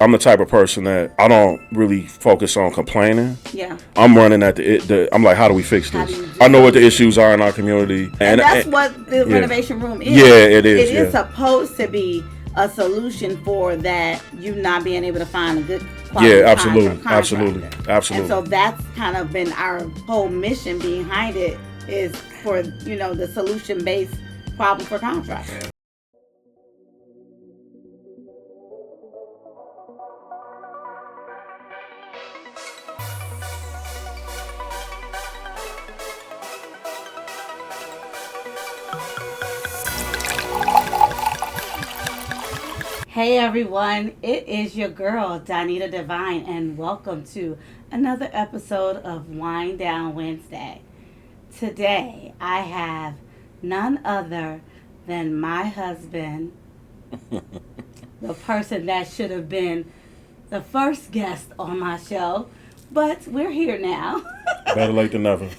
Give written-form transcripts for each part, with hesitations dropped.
I'm the type of person that I don't really focus on complaining. Yeah. I'm running at I'm like, how do we fix How do this? you do I know what the it? issues are in our community. And that's what the renovation room is. Yeah, it is. It is supposed to be a solution for that, you not being able to find a good quality absolutely. And so that's kind of been our whole mission behind it, is for, the solution-based problem for contractors. Hey everyone, it is your girl Donita Divine, and welcome to another episode of Wind Down Wednesday. Today I have none other than my husband, the person that should have been the first guest on my show, but we're here now. Better late than never.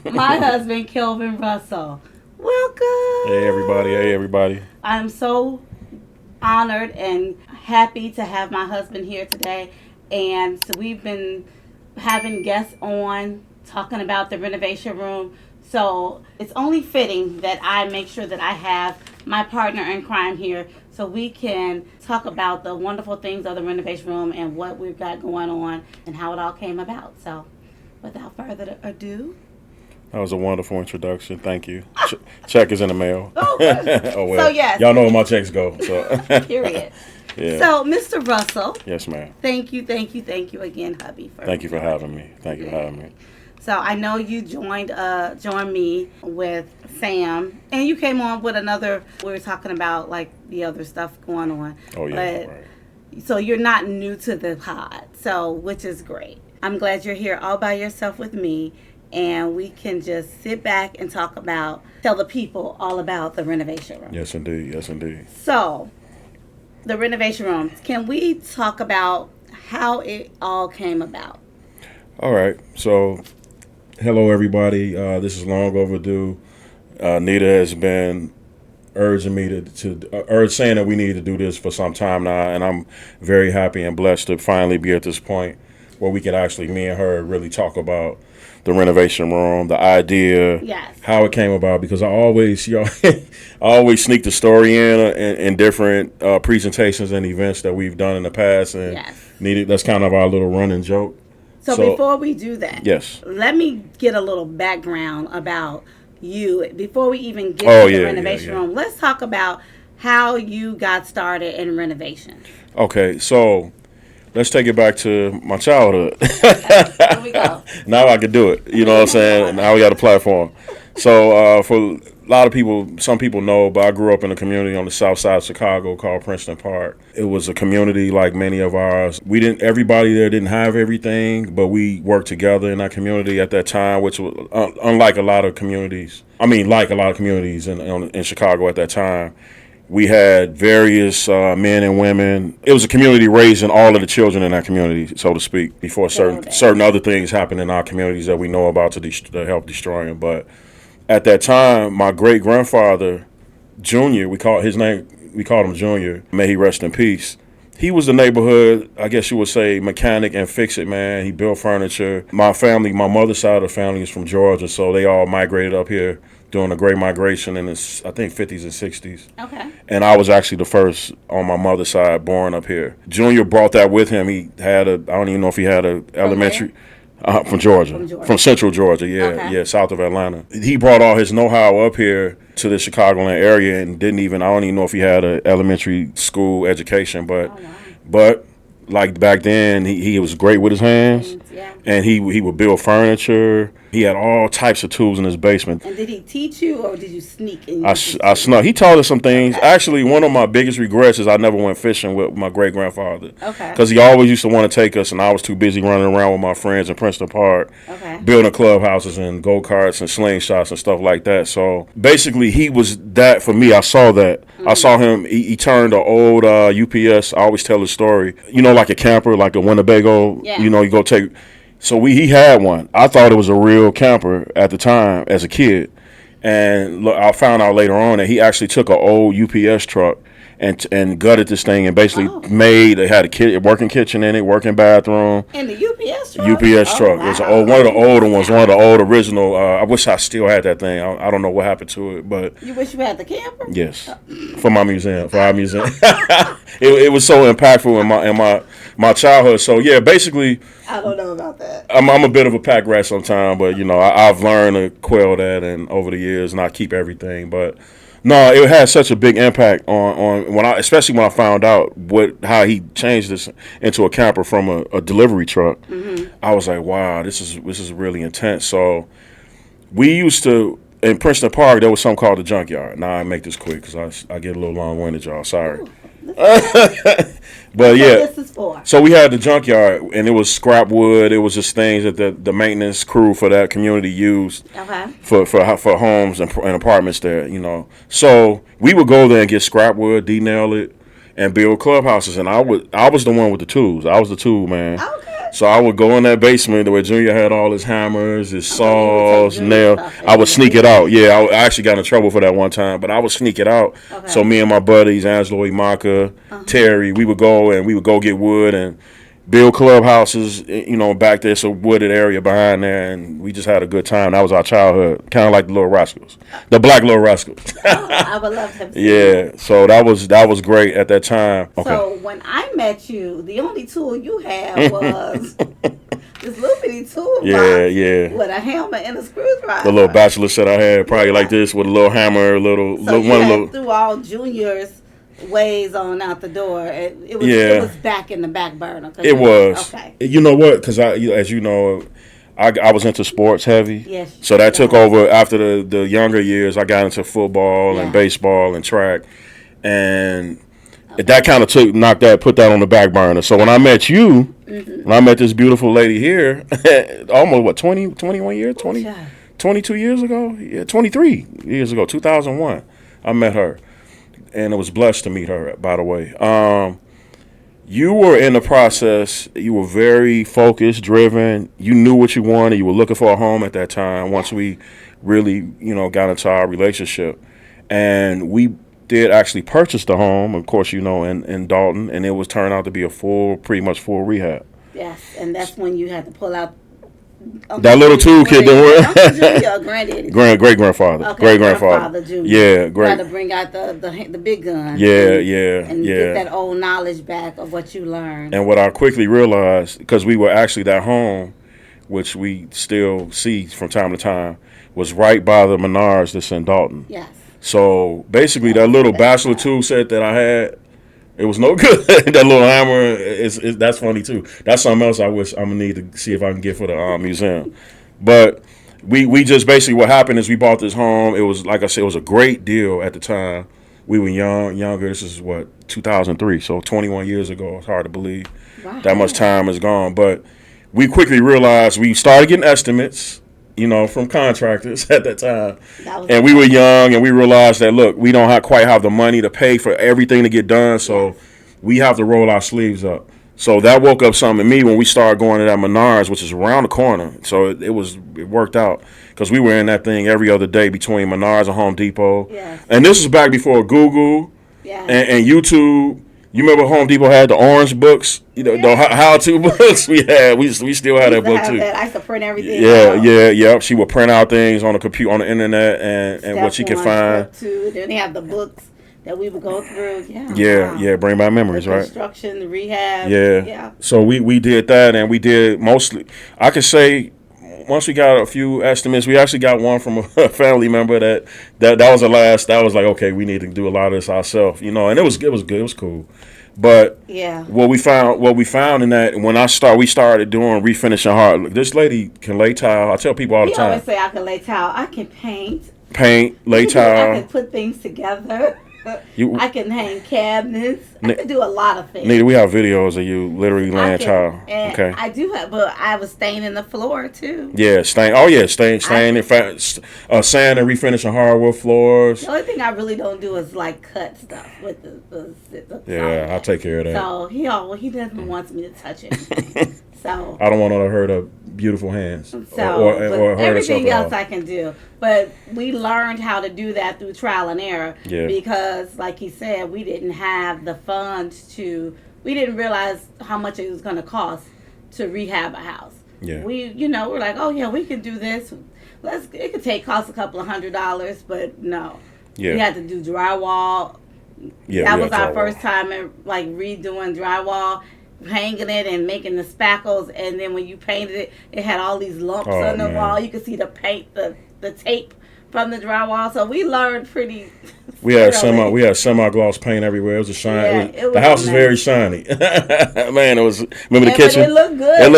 My husband, Kelvin Russell. Welcome. Hey everybody. I'm so honored and happy to have my husband here today, and so we've been having guests on talking about the renovation room, so it's only fitting that I make sure that I have my partner in crime here so we can talk about the wonderful things of the renovation room and what we've got going on and how it all came about. So without further ado, that was a wonderful introduction. Thank you. Check is in the mail. Oh, oh well. So yes, y'all know where my checks go. So. Period. Yeah. So, Mr. Russell. Yes, ma'am. Thank you again, hubby. Thank you for having me. So I know you joined me with Sam, and you came on with another. We were talking about like the other stuff going on. Oh yeah. Right. So you're not new to the pod, so which is great. I'm glad you're here all by yourself with me. And we can just sit back and tell the people all about the renovation room. Yes, indeed. So, the renovation room, can we talk about how it all came about? All right. So, hello, everybody. This is long overdue. Nita has been urging me saying that we need to do this for some time now. And I'm very happy and blessed to finally be at this point where we can actually, me and her, really talk about the renovation room, the idea, yes, how it came about, because I always, I always sneak the story in different presentations and events that we've done in the past, and yes, that's kind of our little running joke. So before we do that, yes, let me get a little background about you before we even get to the renovation room. Let's talk about how you got started in renovation. Okay, so let's take it back to my childhood. Here we go. Now I can do it. You know what I'm saying? Now we got a platform. So for a lot of people, some people know, but I grew up in a community on the south side of Chicago called Princeton Park. It was a community like many of ours. Everybody there didn't have everything, but we worked together in that community at that time, which was unlike a lot of communities. Like a lot of communities in Chicago at that time. We had various men and women. It was a community raising all of the children in that community, so to speak, before certain other things happened in our communities that we know about to help destroy them. But at that time, my great-grandfather, Junior, we called him Junior, may he rest in peace. He was the neighborhood, I guess you would say, mechanic and fix-it man. He built furniture. My mother's side of the family is from Georgia, so they all migrated up here during the Great Migration in the, I think, 50s and 60s. Okay. And I was actually the first on my mother's side born up here. Junior brought that with him. He had I don't even know if he had a elementary. From Georgia. From Central Georgia, south of Atlanta. He brought all his know-how up here to the Chicagoland area and I don't even know if he had an elementary school education, but like back then, he was great with his hands, and he would build furniture. He had all types of tools in his basement. And did he teach you, or did you sneak in? I snuck. He taught us some things. Okay. Actually, one of my biggest regrets is I never went fishing with my great-grandfather. Okay. Because he always used to want to take us, and I was too busy running around with my friends in Princeton Park, building clubhouses and go-karts and slingshots and stuff like that. So basically, he was that for me. I saw that. Mm-hmm. I saw him. He turned an old UPS. I always tell the story. Like a camper, like a Winnebago. Yeah. You go take. So he had one. I thought it was a real camper at the time as a kid. And look, I found out later on that he actually took an old UPS truck and gutted this thing and basically Oh. it had a working kitchen in it, working bathroom. In the UPS truck? UPS truck. Oh, It was wow. one of the older ones, one of the old original. I wish I still had that thing. I don't know what happened to it, but You wish you had the camper? yes, for my museum, for our museum. It was so impactful in my childhood. So yeah, basically, I don't know about that. I'm a bit of a pack rat sometimes, but I've learned to quell that and over the years not keep everything. But no, it had such a big impact on especially when I found out how he changed this into a camper from a delivery truck. Mm-hmm. I was like, wow, this is really intense. So we used to in Princeton Park there was something called the junkyard. Now I make this quick because I get a little long winded, y'all. Sorry. Ooh, But what yeah, this is for? so we had the junkyard, and it was scrap wood. It was just things that the maintenance crew for that community used Okay. for homes and apartments there. So we would go there and get scrap wood, de-nail it, and build clubhouses. And I was the one with the tools. I was the tool man. Okay. So I would go in that basement where Junior had all his hammers, his saws, Junior nails. stuff I would and- sneak it out. Yeah, I actually got in trouble for that one time, but I would sneak it out. Okay. So me and my buddies, Angelo, Imaka, Terry, we would go get wood and build clubhouses, back there, so wooded area behind there, and we just had a good time. That was our childhood, kind of like the Little Rascals, the Black Little Rascals. Oh, I would love to have seen Yeah, so that was great at that time. Okay. So when I met you, the only tool you had was this little bitty tool Yeah, box yeah. with a hammer and a screwdriver. The little bachelor set I had, probably like this, with a little hammer, So you one had little. threw all Junior's ways on out the door. It was back in the back burner. It was. Okay. You know what? Because as you know, I was into sports heavy. Yes. So that took over after the younger years. I got into football Yeah. and baseball and track, and that kind of put that on the back burner. So when I met you, when I met this beautiful lady here, almost 21 years, 20, Yeah. 22 years ago, 23 years ago, 2001, I met her, and I was blessed to meet her. By the way, you were in the process. You were very focused, driven. You knew what you wanted. You were looking for a home at that time. Once we really, got into our relationship, and we did actually purchase the home, of course, in Dolton, and it was turned out to be pretty much full rehab. Yes, and that's when you had to pull out That little toolkit didn't work. Uncle Junior or Granddaddy? Great grandfather. Okay, Great grandfather. Junior. Yeah, great. Got to bring out the big gun. Yeah, and yeah. get that old knowledge back of what you learned. And what I quickly realized, because we were actually that home, which we still see from time to time, was right by the Menards that's in Dolton. Yes. So basically, that little bachelor tool set that I had, it was no good. That little hammer, that's funny too. That's something else I wish I'm gonna need to see if I can get for the museum. But we just basically, what happened is we bought this home. It was, like I said, it was a great deal at the time. We were younger. This is 2003, so 21 years ago. It's hard to believe that much time has gone. But we quickly realized, we started getting estimates, from contractors at that time. And we were young, and we realized that, look, we don't quite have the money to pay for everything to get done, so we have to roll our sleeves up. So that woke up something in me when we started going to that Menards, which is around the corner. So it worked out, because we were in that thing every other day between Menards and Home Depot. Yes. And this was back before Google and YouTube. You remember Home Depot had the orange books, the how-to books we had. We still had that book too. I used to print everything. Yeah. She would print out things on the computer, on the internet, and what she could find. Step 1, Step 2. Then they have the books that we would go through. Yeah. Bring back memories, the right? Construction, the rehab. Yeah. So we did that, and we did mostly. I could say, once we got a few estimates, we actually got one from a family member that was the last. That was like, okay, we need to do a lot of this ourselves, and it was good. It was cool. But what we found in that, when we started doing refinishing hard. This lady can lay tile. I tell people all the time. You always say I can lay tile. I can paint, lay tile. I can put things together. I can hang cabinets. I can do a lot of things. Nita, we have videos of you literally laying tile. Okay. I do have, but I was staining the floor too. Yeah, stain. Oh yeah, stain. In fact, sand and refinishing hardwood floors. The only thing I really don't do is like cut stuff with the yeah, I'll take care of that. So he doesn't want me to touch it. So I don't want her to beautiful hands. So, or her everything else herself. I can do. But we learned how to do that through trial and error. Yeah. Because, like he said, we didn't have the funds we didn't realize how much it was going to cost to rehab a house. Yeah. We're like, oh yeah, we can do this. It could cost a couple of $100, but no. Yeah. We had to do drywall. Yeah, that was our first time redoing drywall, hanging it and making the spackles, and then when you painted it, it had all these lumps on the wall. You could see the paint, the tape from the drywall. So we learned pretty. We had semi-gloss paint everywhere. It was a shine. Yeah, the house is very shiny. Man, it was. Remember the kitchen? But it looked good. It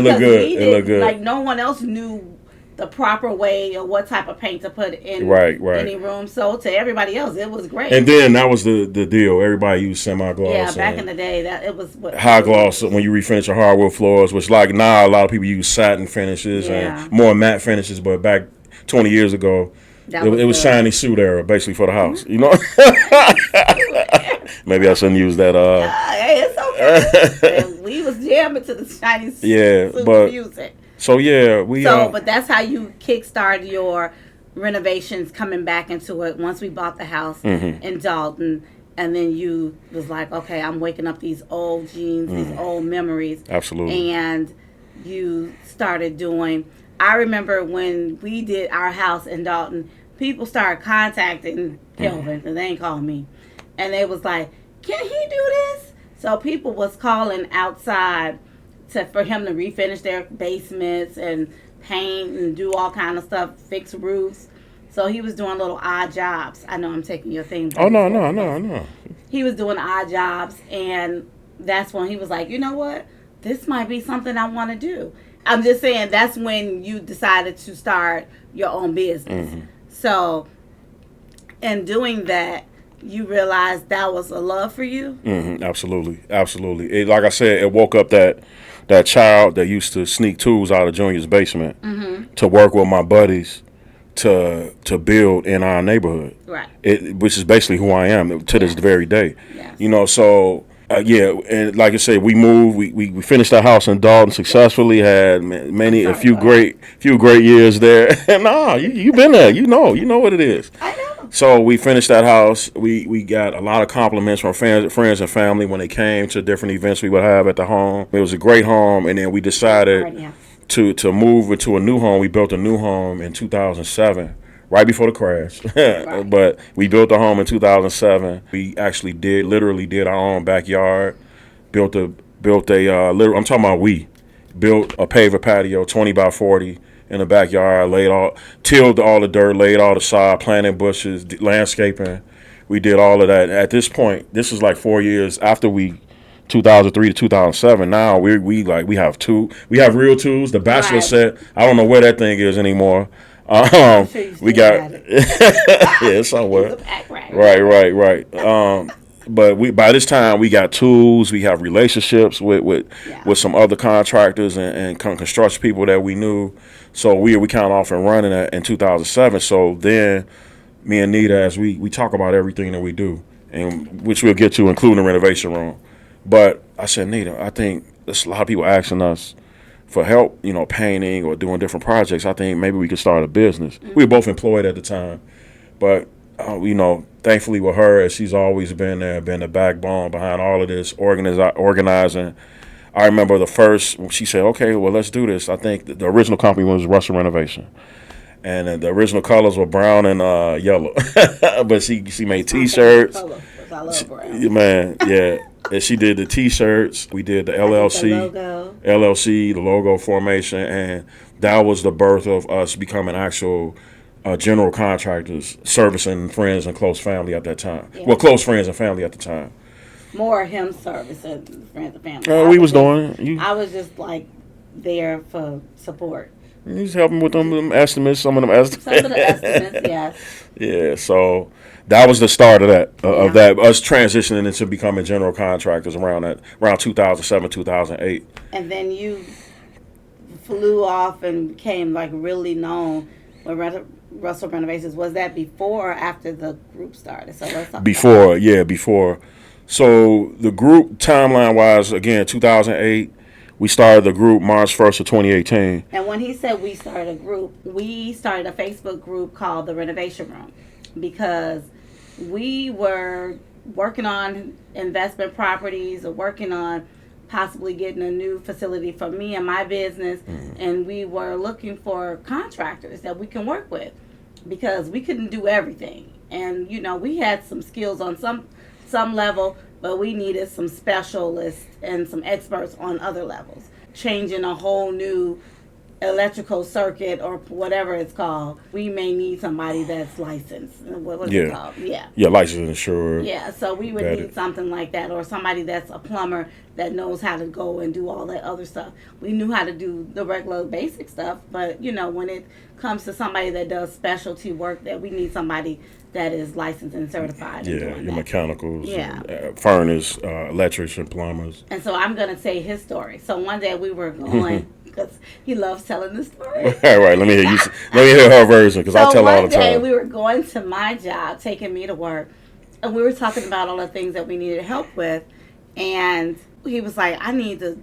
looked good. It looked good. Like no one else knew the proper way or what type of paint to put in any room. So to everybody else, it was great. And then that was the deal. Everybody used semi-gloss. Yeah, back in the day, it was high gloss when you refinish your hardwood floors, which like now a lot of people use satin finishes and more matte finishes. But back 20 years ago, it was shiny suit era basically for the house. You know. Maybe I shouldn't use that. Hey, it's okay. We was jamming to the shiny suit music. So yeah, but that's how you kickstart your renovations, coming back into it once we bought the house in Dolton, and then you was like, okay, I'm waking up these old genes, these old memories. Absolutely. And you started doing. I remember when we did our house in Dolton, people started contacting Kelvin, and they ain't calling me, and they was like, can he do this? So people was calling outside for him to refinish their basements and paint and do all kind of stuff, fix roofs. So he was doing little odd jobs. I know I'm taking your thing. Oh, no. He was doing odd jobs, and that's when he was like, you know what? This might be something I want to do. I'm just saying that's when you decided to start your own business. So in doing that, you realized that was a love for you? Absolutely. Like I said, it woke up that child that used to sneak tools out of Junior's basement to work with my buddies to build in our neighborhood. Right. Which is basically who I am to this very day. Yes. You know, so and like I said, we moved. We finished our house in Dolton successfully. Had a few great years there. Nah, you've been there. You know what it is. I know. So we finished that house. We got a lot of compliments from friends and family when they came to different events we would have at the home. It was a great home, and then we decided to move into a new home. We built a new home in 2007, right before the crash. Right. But we built the home in 2007. We actually literally did our own backyard. Built a I'm talking about built a paver patio, 20 by 40. In the backyard, tilled all the dirt, laid all the sod, planted bushes, landscaping. We did all of that. At this point, this is like 4 years after 2003 to 2007. Now we have real tools. The bachelor set, I don't know where that thing is anymore. We got yeah, somewhere. Right. But by this time we got tools. We have relationships with some other contractors and construction people that we knew. So we kind of off and running in 2007. So then me and Nita, as we talk about everything that we do, and which we'll get to, including the renovation room. But I said, Nita, I think there's a lot of people asking us for help, painting or doing different projects. I think maybe we could start a business. We were both employed at the time, but thankfully with her, as she's always been there, been the backbone behind all of this organizing. I remember she said, okay, well, let's do this. I think the original company was Russell Renovation. And the original colors were brown and yellow. But she made T-shirts. I love brown. Man, yeah. And she did the T-shirts. We did the LLC, the logo formation. And that was the birth of us becoming actual general contractors, servicing friends and close family at that time. Yeah. Well, close friends and family at the time. More him servicing friends and family. I was just like there for support. He's helping with them estimates, some of the estimates, yes. Yeah, so that was the start of that, us transitioning into becoming general contractors around 2007, 2008. And then you flew off and became like really known with Russell Renovations. Was that before or after the group started? So let's talk before. So the group, timeline-wise, again, 2008, We started the group March 1st of 2018. And when he said we started a group, we started a Facebook group called the Renovation Room because we were working on investment properties or working on possibly getting a new facility for me and my business. And we were looking for contractors that we can work with because we couldn't do everything. And, you know, we had some skills on some level, but we needed some specialists and some experts on other levels. Changing a whole new electrical circuit or whatever it's called, we may need somebody that's licensed. What is it called? Yeah, licensed and insured. Yeah, so we would need something like that, or somebody that's a plumber that knows how to go and do all that other stuff. We knew how to do the regular basic stuff, but, you know, when it comes to somebody that does specialty work, that we need somebody that is licensed and certified. Yeah, your mechanicals, furnace, electrics, and plumbers. And so I'm going to say his story. So one day we were going, because he loves telling the story. All right, let me hear her version, because I tell all the time. So one day we were going to my job, taking me to work, and we were talking about all the things that we needed help with, and he was like, I need to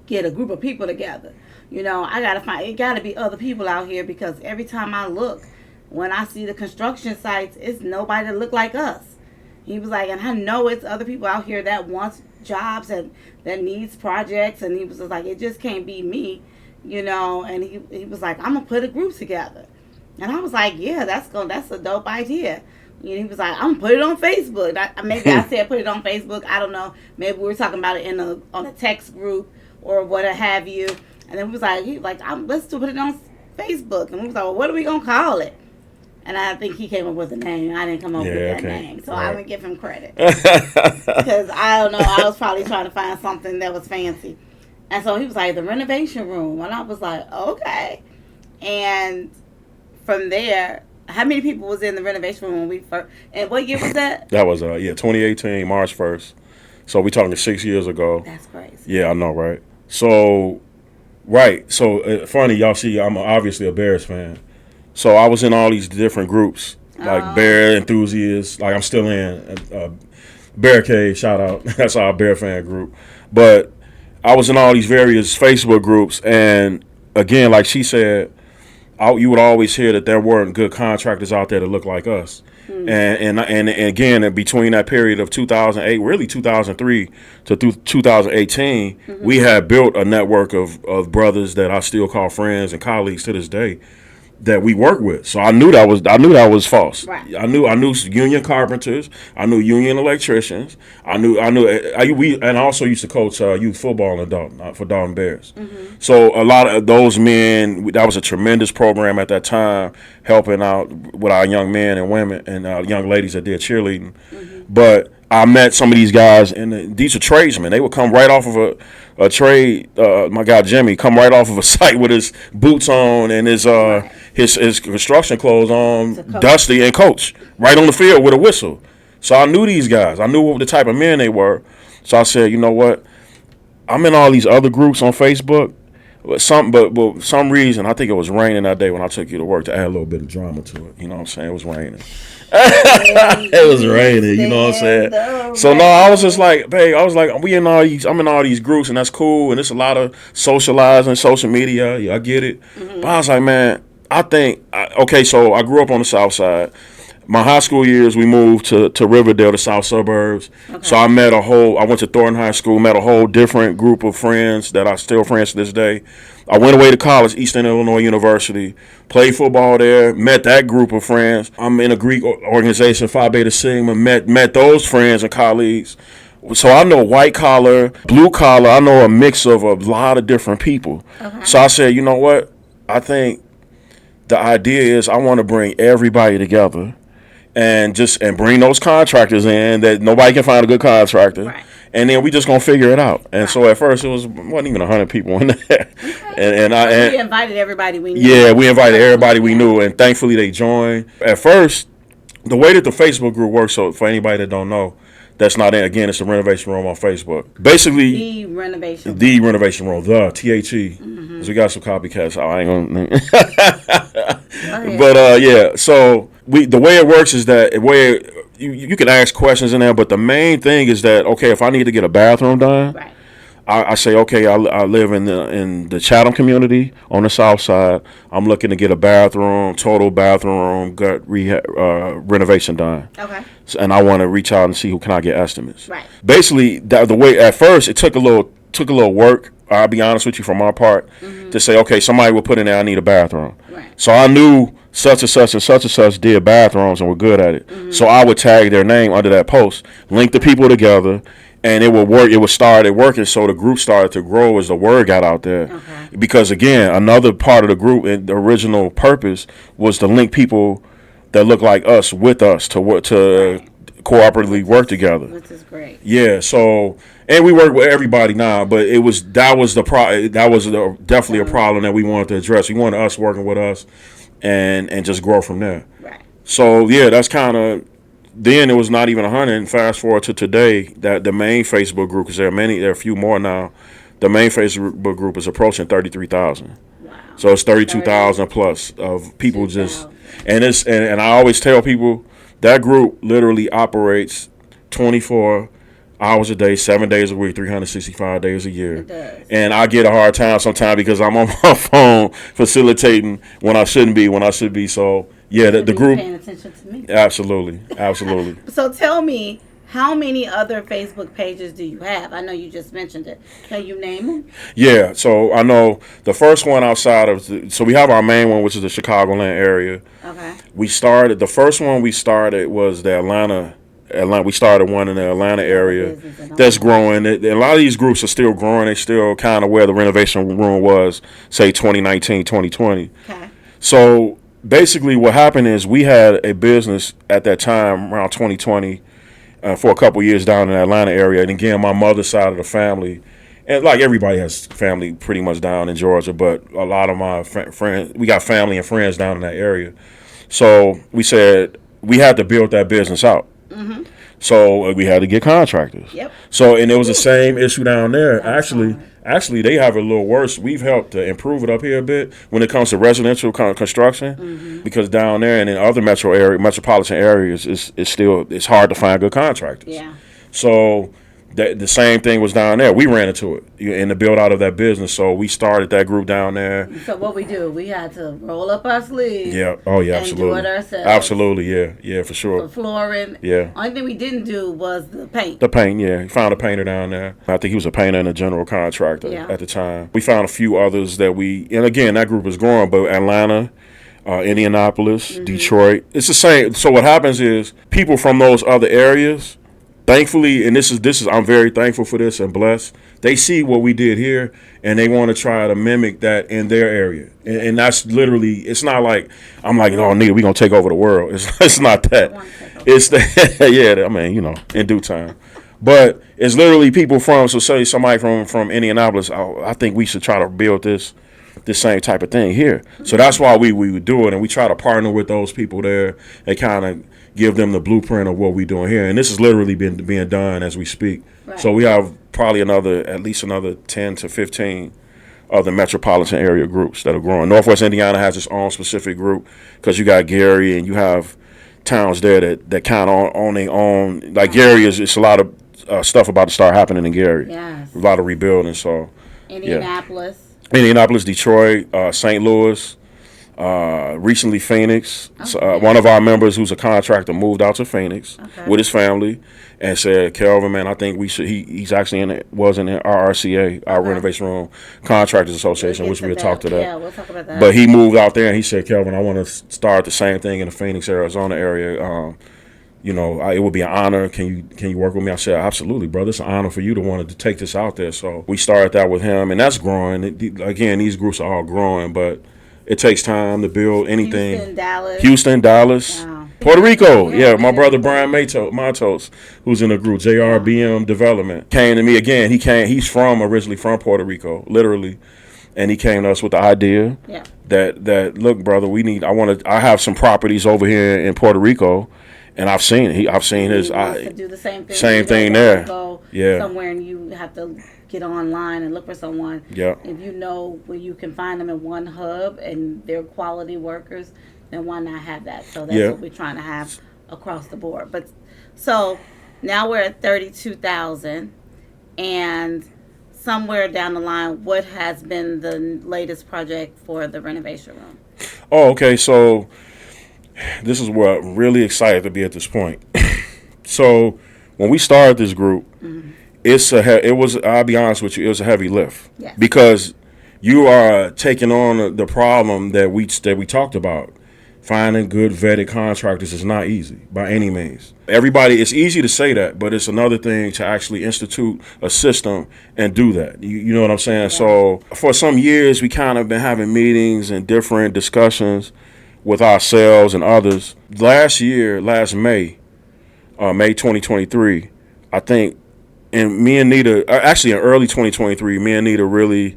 get a group of people together. You know, it got to be other people out here, because every time I look, when I see the construction sites, it's nobody that look like us. He was like, and I know it's other people out here that wants jobs and that needs projects. And he was just like, it just can't be me, you know. And he was like, I'm going to put a group together. And I was like, yeah, that's a dope idea. And he was like, I'm going to put it on Facebook. Maybe I said put it on Facebook. I don't know. Maybe we were talking about it on a text group or what have you. And then he was like, let's put it on Facebook. And we was like, well, what are we going to call it? And I think he came up with a name. I didn't come up with that name. So I'm going to give him credit. Because I don't know. I was probably trying to find something that was fancy. And so he was like, the Renovation Room. And I was like, okay. And from there, how many people was in the Renovation Room when we first... And what year was that? That was, 2018, March 1st. So we talking 6 years ago. That's crazy. Yeah, I know, right? So, right. So, funny, y'all see, I'm obviously a Bears fan. So I was in all these different groups, like Bear enthusiasts. Like I'm still in Barricade. Shout out, that's our Bear fan group. But I was in all these various Facebook groups, and again, like she said, you would always hear that there weren't good contractors out there that looked like us. And again, between that period of 2008, really 2003 to 2018, we had built a network of brothers that I still call friends and colleagues to this day, that we work with. So I knew that was false. Right. I knew union carpenters. I knew union electricians. And I also used to coach youth football in Dolton for Dolton Bears. So a lot of those men, that was a tremendous program at that time, helping out with our young men and women and young ladies that did cheerleading. But I met some of these guys, and these are tradesmen. They would come right off of a trade. My guy Jimmy come right off of a site with his boots on and his construction clothes on, dusty, and coach right on the field with a whistle. So I knew these guys. I knew what the type of men they were. So I said, you know what? I'm in all these other groups on Facebook. But some reason, I think it was raining that day when I took you to work, to add a little bit of drama to it. You know what I'm saying? It was raining. It was raining, you know what I'm saying? So no, I was just like, babe, I'm in all these groups, and that's cool, and it's a lot of socializing, social media. Yeah, I get it. But I was like, man, so I grew up on the South Side. My high school years, we moved to Riverdale, the south suburbs. Okay. So I went to Thornton High School, met a whole different group of friends that are still friends to this day. I went away to college, Eastern Illinois University, played football there, met that group of friends. I'm in a Greek organization, Phi Beta Sigma, met those friends and colleagues. So I know white collar, blue collar, I know a mix of a lot of different people. Okay. So I said, you know what? I think the idea is I want to bring everybody together and bring those contractors in that nobody can find a good contractor. Right. And then we just gonna figure it out. And so at first wasn't even 100 people in there. Okay. We invited everybody we knew. Yeah, we invited everybody we knew, and thankfully they joined. At first, the way that the Facebook group works, so for anybody that don't know, that's not in. Again, it's the Renovation Room on Facebook. Basically, the Renovation Room, the THE. Because we got some copycats. I ain't gonna. But so the way it works is that you can ask questions in there, but the main thing is that, okay, if I need to get a bathroom done, right, I say, okay, I live in the Chatham community on the south side. I'm looking to get a bathroom, total bathroom, gut renovation done. Okay. And I want to reach out and see who can I get estimates. Right. Basically, the way at first it took a little work. I'll be honest with you from my part to say, okay, somebody will put in there, I need a bathroom. Right. So I knew such and such and such and such did bathrooms and were good at it. So I would tag their name under that post, link the people together, and it would work. It would start working. So the group started to grow as the word got out there. Okay. Because again, another part of the group, and the original purpose was to link people that look like us with us to work to cooperatively work together. Which is great. Yeah. So, and we work with everybody now, but that was definitely a problem that we wanted to address. We wanted us working with us, and just grow from there. Right. So yeah, that's kind of. Then it was not even 100. And fast forward to today, that the main Facebook group, because there are a few more now. The main Facebook group is approaching 33,000. Wow. So it's 32,000 plus of people just, and I always tell people that group literally operates 24 hours a day, 7 days a week, 365 days a year. It does. And I get a hard time sometimes because I'm on my phone facilitating when I shouldn't be, when I should be. So yeah, the group. Paying attention to me. Absolutely. So tell me, how many other Facebook pages do you have? I know you just mentioned it. Can you name them? Yeah, so I know the first one outside of, so we have our main one, which is the Chicagoland area. Okay. The first one we started was the Atlanta. We started one in the Atlanta area that's growing. A lot of these groups are still growing. They're still kind of where the Renovation Room was, say, 2019, 2020. Okay. So basically what happened is we had a business at that time around 2020 for a couple years down in the Atlanta area. And again, my mother's side of the family, and like everybody has family pretty much down in Georgia, but a lot of my friends, we got family and friends down in that area. So we said we had to build that business out. Mm-hmm. So we had to get contractors. Yep. So, and it was the same issue down there. Actually, they have it a little worse. We've helped to improve it up here a bit when it comes to residential construction, because down there and in other metropolitan areas, it's hard to find good contractors. Yeah. So the same thing was down there. We ran into it in the build out of that business. So we started that group down there. So what we do, we had to roll up our sleeves. Yeah. Oh yeah. And Absolutely. do it ourselves. Absolutely. Yeah. Yeah. For sure. The flooring. Yeah. Only thing we didn't do was the paint. The paint, yeah. Found a painter down there. I think he was a painter and a general contractor at the time. We found a few others and again, that group is growing, but Atlanta, Indianapolis, Detroit, it's the same. So what happens is people from those other areas, thankfully, and this is I'm very thankful for this and blessed, they see what we did here and they want to try to mimic that in their area. And that's literally, it's not like I'm like, oh nigga, we gonna take over the world. It's not that. It's yeah, I mean, in due time. But it's literally people so say somebody from Indianapolis, I think we should try to build this same type of thing here. So that's why we would do it, and we try to partner with those people there and kind of give them the blueprint of what we're doing here. And this has literally been being done as we speak. Right. So we have probably at least another 10 to 15 other metropolitan area groups that are growing. Northwest Indiana has its own specific group because you got Gary and you have towns there that kind of on their own. Like Gary it's a lot of stuff about to start happening in Gary. Yes. A lot of rebuilding. So Indianapolis. Yeah. Indianapolis, Detroit, St. Louis, recently Phoenix. Okay. One of our members who's a contractor moved out to Phoenix with his family and said, Kelvin, man, I think we should, he's actually was in the RRCA, our Renovation Room Contractors Association, which we'll talk to that. Yeah, we'll talk about that. But he moved out there and he said, Kelvin, I want to start the same thing in the Phoenix, Arizona area. It would be an honor. Can you work with me? I said, absolutely, brother. It's an honor for you to want to take this out there. So we started that with him, and that's growing. Again, these groups are all growing, but it takes time to build anything. Houston, Dallas. Wow. Puerto Rico. Yeah, my brother Brian Matos, who's in the group, JRBM Development, came to me again. He's originally from Puerto Rico, literally. And he came to us with the idea that look, brother, I have some properties over here in Puerto Rico. And I've seen it. I've seen his. To do the same thing. Same thing there. Go somewhere and you have to get online and look for someone. Yeah. If you know where you can find them in one hub and they're quality workers, then why not have that? So that's what we're trying to have across the board. But so now we're at 32,000, and somewhere down the line, what has been the latest project for the Renovation Room? Oh, okay. So this is where I'm really excited to be at this point. So when we started this group, I'll be honest with you, it was a heavy lift. Yes. Because you are taking on the problem that we talked about. Finding good vetted contractors is not easy by any means. It's easy to say that, but it's another thing to actually institute a system and do that. You know what I'm saying? Yeah. So for some years, we kind of been having meetings and different discussions with ourselves and others. Last May 2023, I think, and me and Nita, actually in early 2023, me and Nita really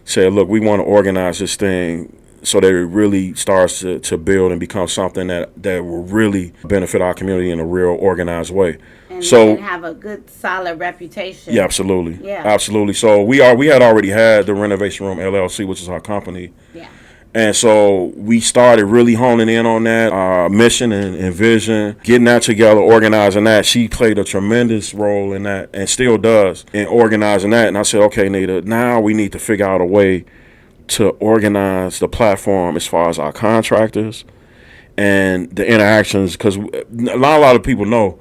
said, look, we want to organize this thing so that it really starts to build and become something that will really benefit our community in a real organized way. And have a good, solid reputation. Yeah, absolutely. Yeah. Absolutely. So we had already had the Renovation Room LLC, which is our company. Yeah. And so we started really honing in on that, mission and vision, getting that together, organizing that. She played a tremendous role in that and still does in organizing that. And I said, okay, Nita, now we need to figure out a way to organize the platform as far as our contractors and the interactions. Because not a lot of people know,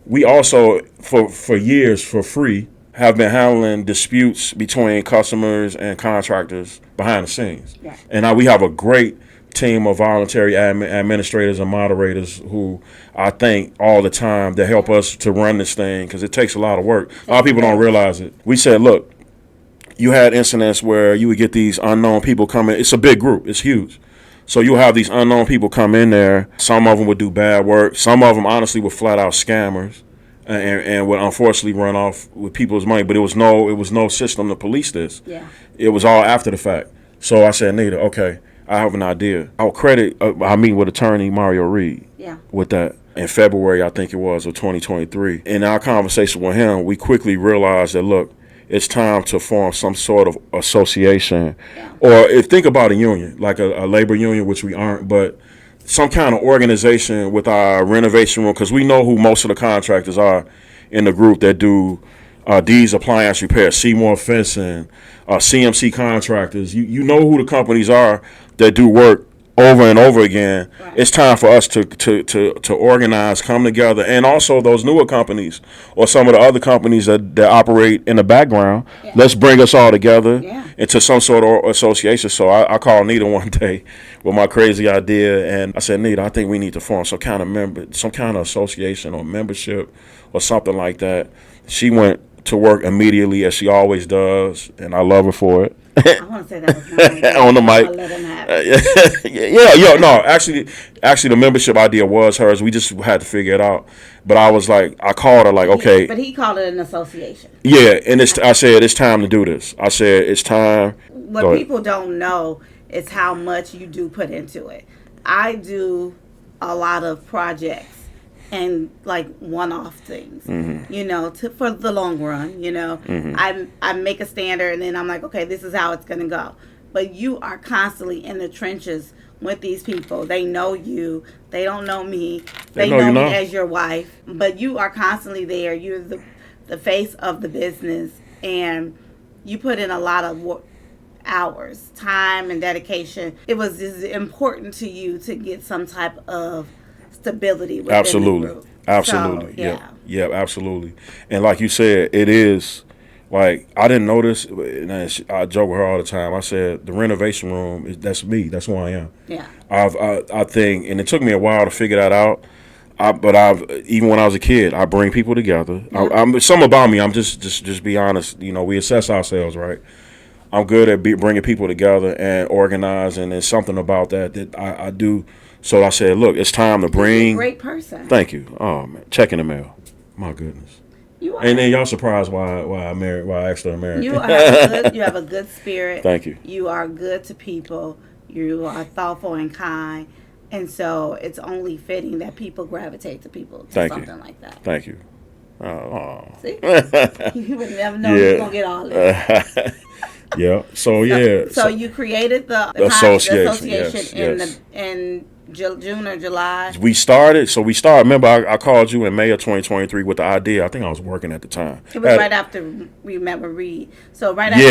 we also, for years, for free, have been handling disputes between customers and contractors behind the scenes. Yeah. And now we have a great team of voluntary administrators and moderators who I thank all the time that help us to run this thing, because it takes a lot of work. A lot of people don't realize it. We said, look, you had incidents where you would get these unknown people coming. It's a big group. It's huge. So you'll have these unknown people come in there. Some of them would do bad work. Some of them, honestly, were flat out scammers. And would unfortunately run off with people's money, but it was no system to police this. Yeah. It was all after the fact. So I said, Nita, okay, I have an idea. I meet with attorney Mario Reed. Yeah. With that in February, I think it was, of 2023. In our conversation with him, we quickly realized that, look, it's time to form some sort of association, or think about a union, like a labor union, which we aren't, but some kind of organization with our renovation room, because we know who most of the contractors are in the group that do these appliance repairs, Seymour Fencing, CMC Contractors. You know who the companies are that do work over and over again. Right. It's time for us to organize, come together, and also those newer companies or some of the other companies that operate in the background. Yeah. Let's bring us all together into some sort of association. So I called Nita one day with my crazy idea, and I said, Nita, I think we need to form some kind of association or membership or something like that. She went to work immediately, as she always does, and I love her for it. I want to say that was mine. On the mic. I'll let him have it. No. Actually, the membership idea was hers. We just had to figure it out. But I was like, I called her like, okay. But he called it an association. Yeah, and I said, it's time to do this. I said, it's time. What people don't know is how much you do put into it. I do a lot of projects and like one-off things, for the long run, I make a standard and then I'm like, okay, this is how it's going to go. But you are constantly in the trenches with these people. They know you. They don't know me. They know me as your wife. But you are constantly there. You're the face of the business. And you put in a lot of hours, time, and dedication. It was just important to you to get some type of stability within the group. Absolutely. So, yeah, absolutely. And like you said, it is like, I didn't notice, and I joke with her all the time. I said, the Renovation Room, that's me. That's who I am. Yeah. I think, and it took me a while to figure that out. But even when I was a kid, I bring people together. Yeah. Some about me, I'm just be honest. We assess ourselves, right? I'm good at bringing people together and organizing, and something about that I do. So I said, look, it's time to bring. You're a great person. Thank you. Oh man, checking the mail. My goodness. You are. And then y'all surprised why I asked her to marry. You have a good spirit. Thank you. You are good to people. You are thoughtful and kind, and so it's only fitting that people gravitate to people to something like that. Thank you. See, you would never know you're gonna get all this. Yeah. So you created the association yes. and June or July. We started. Remember, I called you in May of 2023 with the idea. I think I was working at the time. It was right after we met with Reed. So right after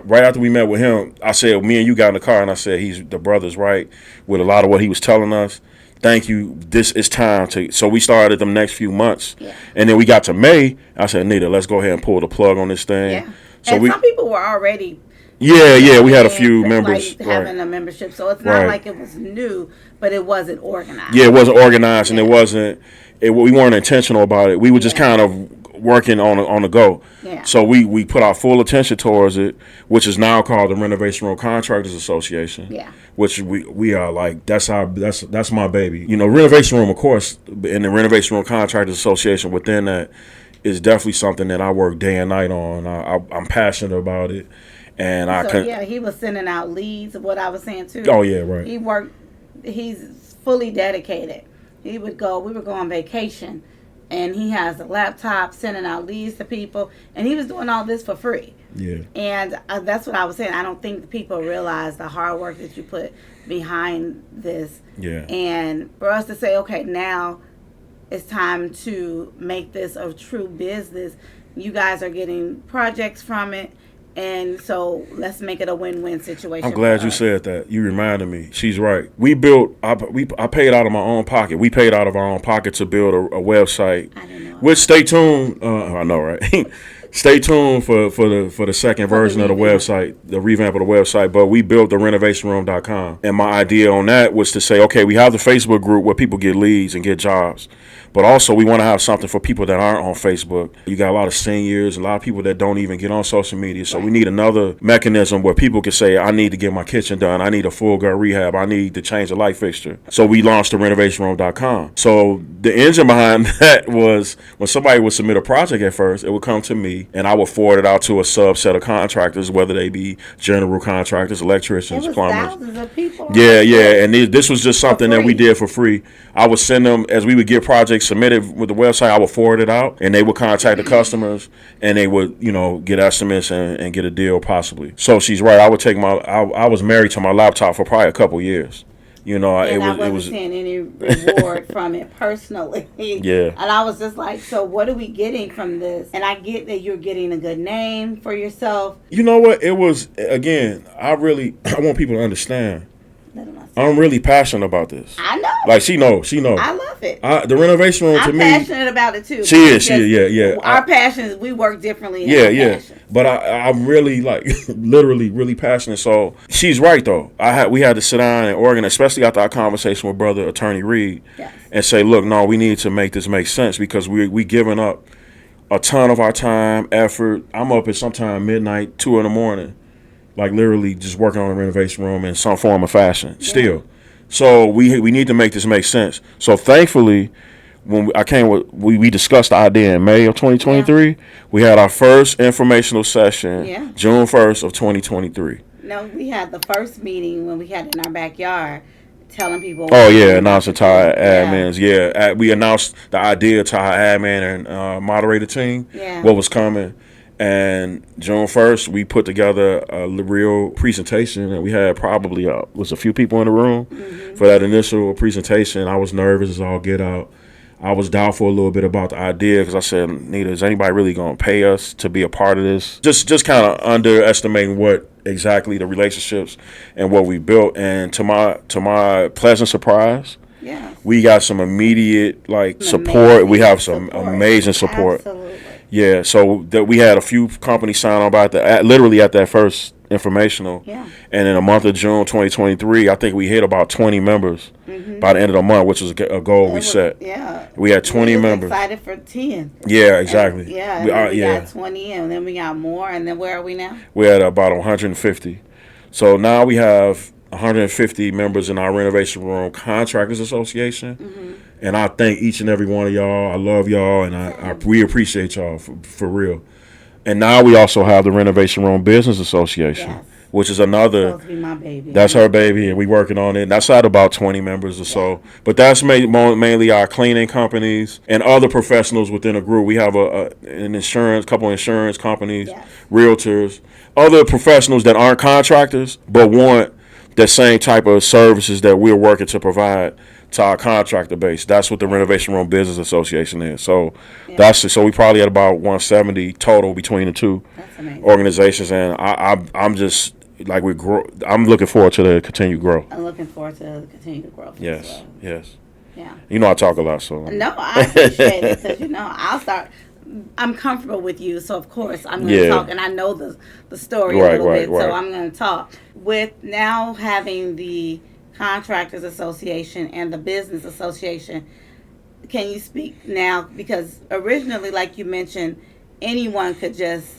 right after we met with him, I said, me and you got in the car, and I said, the brother's right with a lot of what he was telling us. Thank you. This is time to. So we started them next few months, and then we got to May. I said, Nita, let's go ahead and pull the plug on this thing. Yeah. So some people were already. Yeah, we had a few members having a membership, so it's not like it was new, but it wasn't organized. Yeah, it wasn't organized, and it wasn't. We weren't intentional about it. We were just kind of working on the go. Yeah. So we put our full attention towards it, which is now called the Renovation Room Contractors Association. Yeah. Which we are like, that's my baby. Renovation Room, of course, and the Renovation Room Contractors Association within that is definitely something that I work day and night on. I'm passionate about it. And he was sending out leads of what I was saying too. Oh yeah, right. He's fully dedicated. We would go on vacation, and he has a laptop sending out leads to people, and he was doing all this for free. Yeah. And that's what I was saying. I don't think people realize the hard work that you put behind this. Yeah. And for us to say, okay, now it's time to make this a true business. You guys are getting projects from it. And so let's make it a win-win situation. I'm glad you said that. You reminded me. She's right. We built. I paid out of my own pocket. We paid out of our own pocket to build a website. I didn't know. Which stay tuned. I know, right? Stay tuned for the second version of the website, the revamp of the website. But we built the renovationroom.com, and my idea on that was to say, okay, we have the Facebook group where people get leads and get jobs. But also, we want to have something for people that aren't on Facebook. You got a lot of seniors, a lot of people that don't even get on social media. So we need another mechanism where people can say, I need to get my kitchen done. I need a full gut rehab. I need to change a light fixture. So we launched the renovationroom.com. So the engine behind that was when somebody would submit a project at first, it would come to me, and I would forward it out to a subset of contractors, whether they be general contractors, electricians, plumbers. Thousands of people. Yeah. And this was just something that we did for free. I would send them, as we would get projects submitted with the website, I would forward it out, and they would contact the customers, and they would, get estimates and get a deal possibly. So she's right. I would take I was married to my laptop for probably a couple years. And I wasn't seeing any reward from it personally. Yeah. And I was just like, so what are we getting from this? And I get that you're getting a good name for yourself. You know what? It was, again, I want people to understand. I'm really passionate about this. I know. Like, she knows. I love it. The renovation room, to me. I'm passionate about it, too. She is, yeah. Our passion is we work differently. Yeah. But I'm really, literally really passionate. So she's right, though. We had to sit down and organize, especially after our conversation with Brother Attorney Reed, and say, look, no, we need to make this make sense, because we giving up a ton of our time, effort. I'm up at sometime midnight, 2 a.m, like literally just working on the renovation room in some form of fashion still. So we need to make this make sense. So thankfully, when we discussed the idea in May of 2023, we had our first informational session June 1st of 2023. No, we had the first meeting when we had it in our backyard, telling people. Announcing to our admins. We announced the idea to our admin and moderator team, what was coming. And June 1st, we put together a real presentation, and we had probably was a few people in the room for that initial presentation. I was nervous as all get out. I was doubtful a little bit about the idea, because I said, Nita, is anybody really going to pay us to be a part of this? Just kind of underestimating what exactly the relationships and what we built. And to my pleasant surprise, we got some immediate support. We have some amazing support. Absolutely. Yeah, so that we had a few companies sign on about literally at that first informational. Yeah. And in the month of June 2023, I think we hit about 20 members by the end of the month, which was a goal we set. Yeah. We had 20 members. Excited for 10. Yeah, exactly. And, we got 20, and then we got more, and then where are we now? We're at about 150. So now we have 150 members in our Renovation Room Contractors Association. And I thank each and every one of y'all. I love y'all, and we appreciate y'all for real. And now we also have the Renovation Room Business Association, which is another. Supposed to be my baby. That's her baby, and we working on it. And that's at about 20 members or so. But that's mainly our cleaning companies and other professionals within a group. We have a couple insurance companies, realtors, other professionals that aren't contractors but want the same type of services that we're working to provide to our contractor base. That's what the Renovation Room Business Association is. So so we probably at about 170 total between the two organizations, and I'm just like I'm looking forward to the continued growth. I'm looking forward to the continued growth. Yes, yes. Yeah. You know I talk a lot, so. No, I appreciate it because I'm comfortable with you, so of course I'm going to talk, and I know the story a little bit, so I'm going to talk. With now having the Contractors Association and the Business Association, can you speak now, because originally, like you mentioned, anyone could just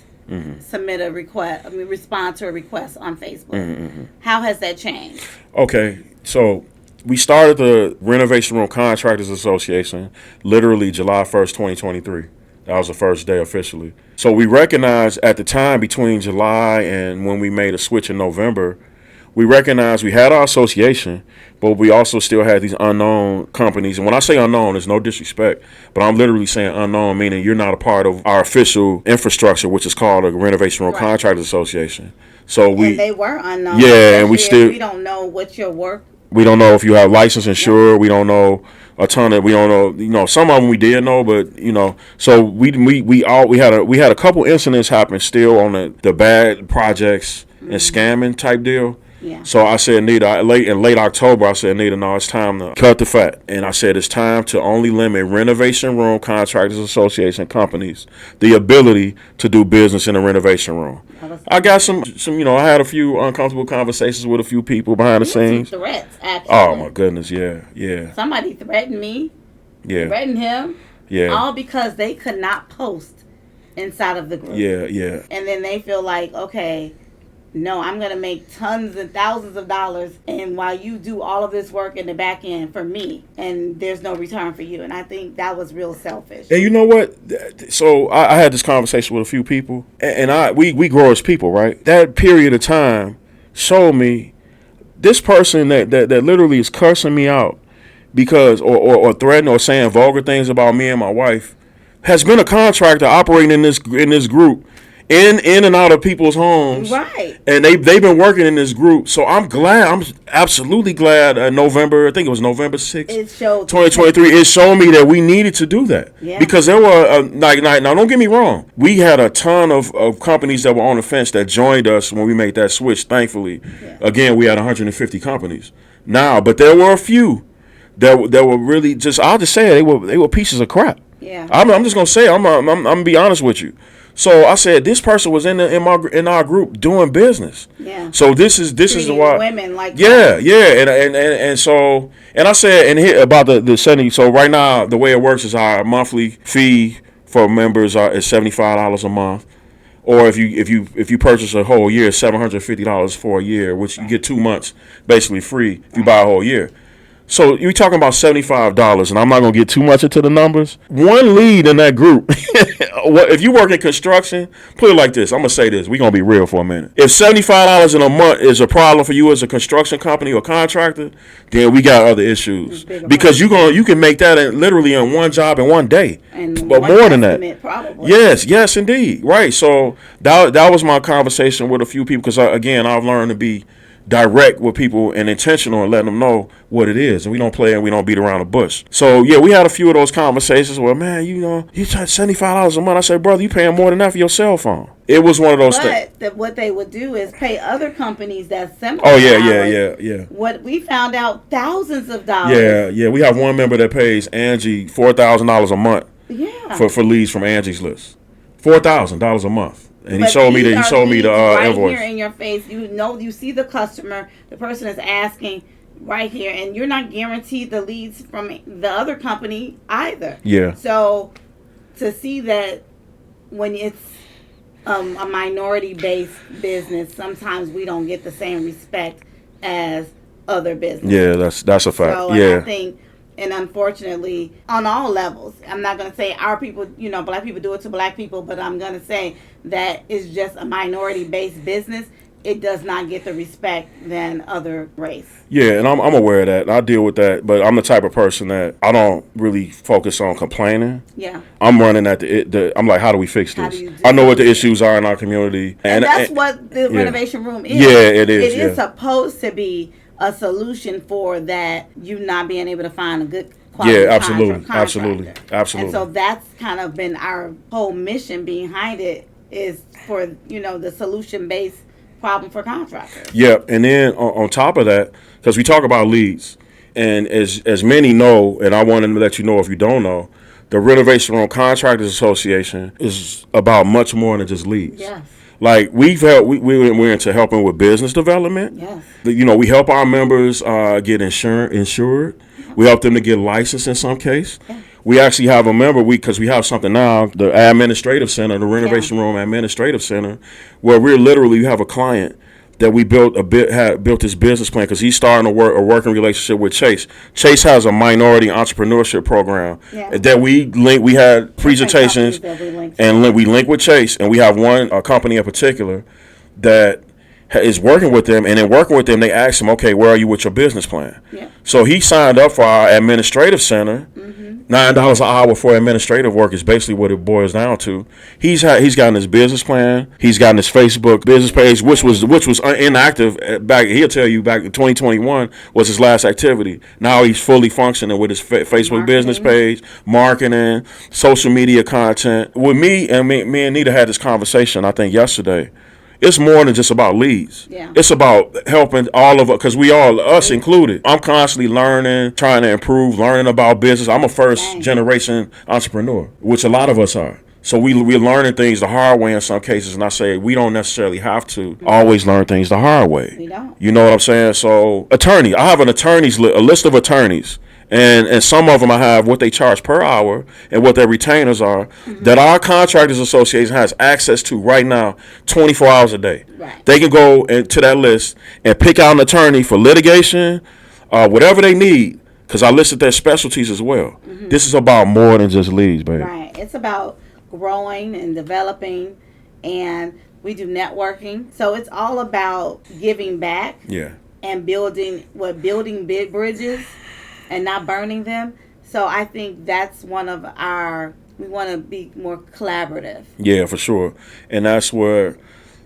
submit a request, respond to a request on Facebook. How has that changed? Okay, so we started the Renovation Room Contractors Association literally July 1st, 2023. That was the first day officially. So we recognized at the time between July and when we made a switch in November, we recognized we had our association, but we also still had these unknown companies. And when I say unknown, there's no disrespect, but I'm literally saying unknown, meaning you're not a part of our official infrastructure, which is called the Renovation Room Contractors Association. So and they were unknown. Yeah, and we don't know what your work. We don't know if you have license insured. We don't know a ton of. We don't know. Some of them we did know, but So we had a couple incidents happen still on the bad projects and scamming type deal. Yeah. So I said, Nita, in late October, I said, Nita, no, it's time to cut the fat. And I said, it's time to only limit Renovation Room Contractors Association companies the ability to do business in a renovation room. I got some, I had a few uncomfortable conversations with a few people behind the scenes. Some threats, actually. Oh, my goodness, yeah. Somebody threatened me. Yeah. Threatened him. Yeah. All because they could not post inside of the group. Yeah. And then they feel like, okay, no, I'm going to make tons and thousands of dollars, and while you do all of this work in the back end for me, and there's no return for you. And I think that was real selfish. And you know what? So I had this conversation with a few people, and we grow as people, right? That period of time showed me this person that literally is cursing me out because or threatening or saying vulgar things about me and my wife has been a contractor operating in this group. In and out of people's homes, right? And they've been working in this group, so I'm absolutely glad. November, I think it was November 6th, 2023. It showed me that we needed to do that because there were now. Don't get me wrong, we had a ton of companies that were on the fence that joined us when we made that switch. Thankfully, again, we had 150 companies now, but there were a few that were really just. I'll just say it, they were pieces of crap. Yeah, I'm just gonna say it. I'm gonna be honest with you. So I said this person was in our group doing business. Yeah. So this is why women like and so I said and here about the 70. So right now the way it works is our monthly fee for members is $75 a month, or if you purchase a whole year, $750 for a year, which you get 2 months basically free if you buy a whole year. So you're talking about $75, and I'm not going to get too much into the numbers. One lead in that group, if you work in construction, put it like this. I'm going to say this. We're going to be real for a minute. If $75 in a month is a problem for you as a construction company or contractor, then we got other issues. Because you can make that literally in one job in one day. But more than that. Probably. Yes, indeed. Right. So that was my conversation with a few people because, again, I've learned to be direct with people and intentional and letting them know what it is, and we don't play and we don't beat around the bush. So we had a few of those conversations where, man, you charge $75 a month. I said, brother, you paying more than that for your cell phone. It was one of those things. But what they would do is pay other companies that similar. Oh yeah. What we found out, thousands of dollars. Yeah. We have one member that pays Angie $4,000 a month. Yeah. For leads from Angie's list, $4,000 a month. And he showed me the right invoice. Here in your face. You see the customer. The person is asking right here, and you're not guaranteed the leads from the other company either. Yeah. So to see that when it's a minority-based business, sometimes we don't get the same respect as other businesses. Yeah, that's a fact. So, yeah. I think. And unfortunately, on all levels, I'm not going to say our people, black people do it to black people, but I'm going to say that it's just a minority-based business. it does not get the respect than other race. Yeah, and I'm aware of that. And I deal with that, but I'm the type of person that I don't really focus on complaining. Yeah. I'm running at I'm like, how do we fix How this? do you I know what the issues are in our community. And that's what the renovation room is. Yeah, it is. It is supposed to be a solution for that, you not being able to find a good quality absolutely. And so that's kind of been our whole mission behind it, is for, the solution-based problem for contractors. Yep, and then on top of that, because we talk about leads, and as many know, and I want to let you know if you don't know, the Renovation Room Contractors Association is about much more than just leads. Yes. Like we're into helping with business development. Yes. We help our members get insured. We help them to get licensed in some case. Yeah. We actually have a member, because we have something now, the administrative center, the Renovation Room Administrative Center, where we have a client that we built this business plan, because he's starting a working relationship with Chase. Chase has a minority entrepreneurship program that we link. We had presentations, and we link with Chase, and we have a company in particular that is working with them, and in working with them, they asked him, okay, where are you with your business plan? Yeah. So he signed up for our administrative center. $9 an hour for administrative work is basically what it boils down to. He's gotten his business plan. He's gotten his Facebook business page, which was inactive back. He'll tell you back in 2021 was his last activity. Now he's fully functioning with his Facebook business page, marketing, social media content. With me and Nita had this conversation, I think yesterday. It's more than just about leads. Yeah. It's about helping all of us, because we all, us included. I'm constantly learning, trying to improve, learning about business. I'm a first generation entrepreneur, which a lot of us are. So we're learning things the hard way in some cases, and I say we don't necessarily have to always learn things the hard way. We don't. You know what I'm saying? So attorney, I have a list of attorneys. And some of them I have what they charge per hour and what their retainers are that our Contractors Association has access to right now 24 hours a day. Right. They can go to that list and pick out an attorney for litigation, whatever they need, because I listed their specialties as well. This is about more than just leads, baby. Right. It's about growing and developing, and we do networking. So it's all about giving back and building big bridges and not burning them. So I think that's we want to be more collaborative. Yeah, for sure. And that's where,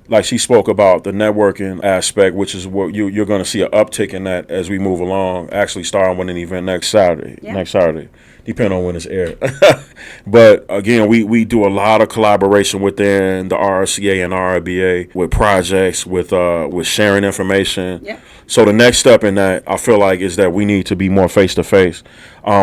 like she spoke about the networking aspect, which is what you're going to see an uptick in that as we move along, actually starting with an event next Saturday, depending on when it's aired. But again, we do a lot of collaboration within the RRCA and RRBA with projects, with sharing information. Yeah. So the next step in that, I feel like, is that we need to be more face-to-face.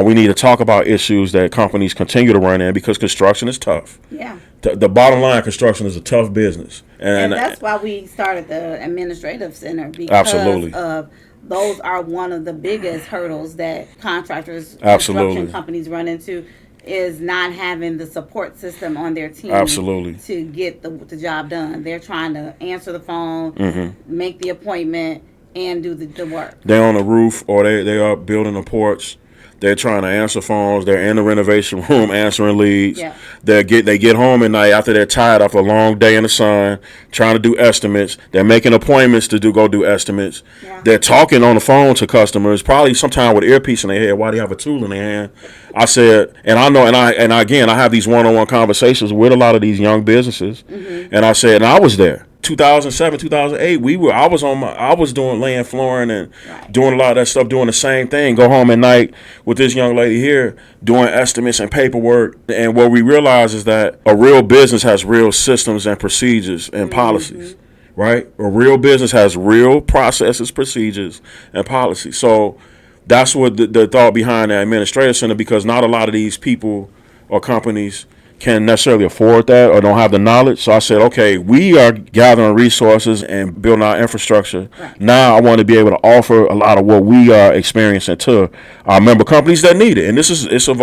We need to talk about issues that companies continue to run in, because construction is tough. Yeah. The bottom line, construction is a tough business. And that's why we started the administrative center, because of those are one of the biggest hurdles that construction companies run into, is not having the support system on their team to get the job done. They're trying to answer the phone, make the appointment, and do the work. They're on the roof, or they are building a porch. They're trying to answer phones. They're in the renovation room answering leads. Yeah. They get home at night after they're tired after a long day in the sun, trying to do estimates. They're making appointments to go do estimates. Yeah. They're talking on the phone to customers, probably sometime with an earpiece in their head while they have a tool in their hand. I said, and I know, and again, I have these one-on-one conversations with a lot of these young businesses, and I said, and I was there. 2007, 2008, I was doing laying flooring and doing a lot of that stuff, doing the same thing. Go home at night with this young lady here doing estimates and paperwork. And what we realize is that a real business has real systems and procedures and policies, right? A real business has real processes, procedures, and policies. So that's what the thought behind the administrative center, because not a lot of these people or companies can't necessarily afford that or don't have the knowledge. So I said, okay, we are gathering resources and building our infrastructure. Right. Now I want to be able to offer a lot of what we are experiencing to our member companies that need it. And it's on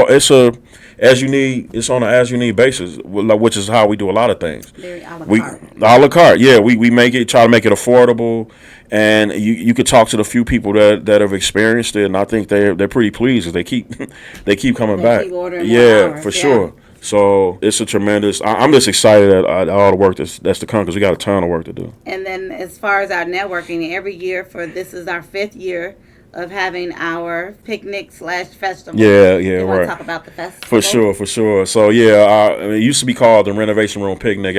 an as you need basis, which is how we do a lot of things. Very a la carte. A la carte, yeah. We try to make it affordable, and you could talk to the few people that have experienced it, and I think they're pretty pleased. They keep coming back. Keep ordering yeah, hours. for sure. So it's a tremendous. I'm just excited at all the work that's to come because we got a ton of work to do. And then as far as our networking, every year this is our 5th year of having our picnic/festival. Yeah, You want right. to talk about the festival? For sure. So yeah, it used to be called the Renovation Room Picnic.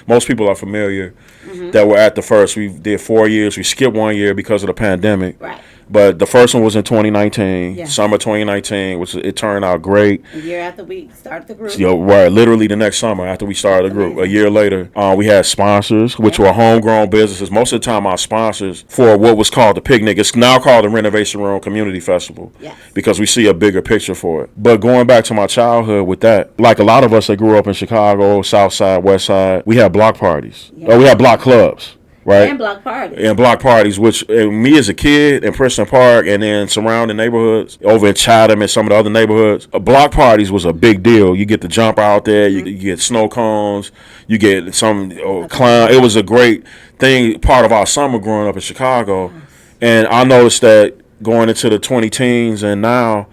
Most people are familiar that were at the first. We did 4 years. We skipped 1 year because of the pandemic. Right. But the first one was in 2019, Yeah. summer 2019, which it turned out great. A year after we started the group. Right, literally the next summer after we started the group. A year later, we had sponsors, which were homegrown businesses. Most of the time, our sponsors for what was called the picnic, it's now called the Renovation Room Community Festival, Yes. because we see a bigger picture for it. But going back to my childhood with that, like a lot of us that grew up in Chicago, South Side, West Side, we had block parties. Yeah. We had block clubs. Right. And block parties. And block parties, which me as a kid in Princeton Park and then surrounding neighborhoods over in Chatham and some of the other neighborhoods, block parties was a big deal. You get the jump out there, you get snow cones, you get some clown. It was a great thing, part of our summer growing up in Chicago. And I noticed that going into the 2010s and now,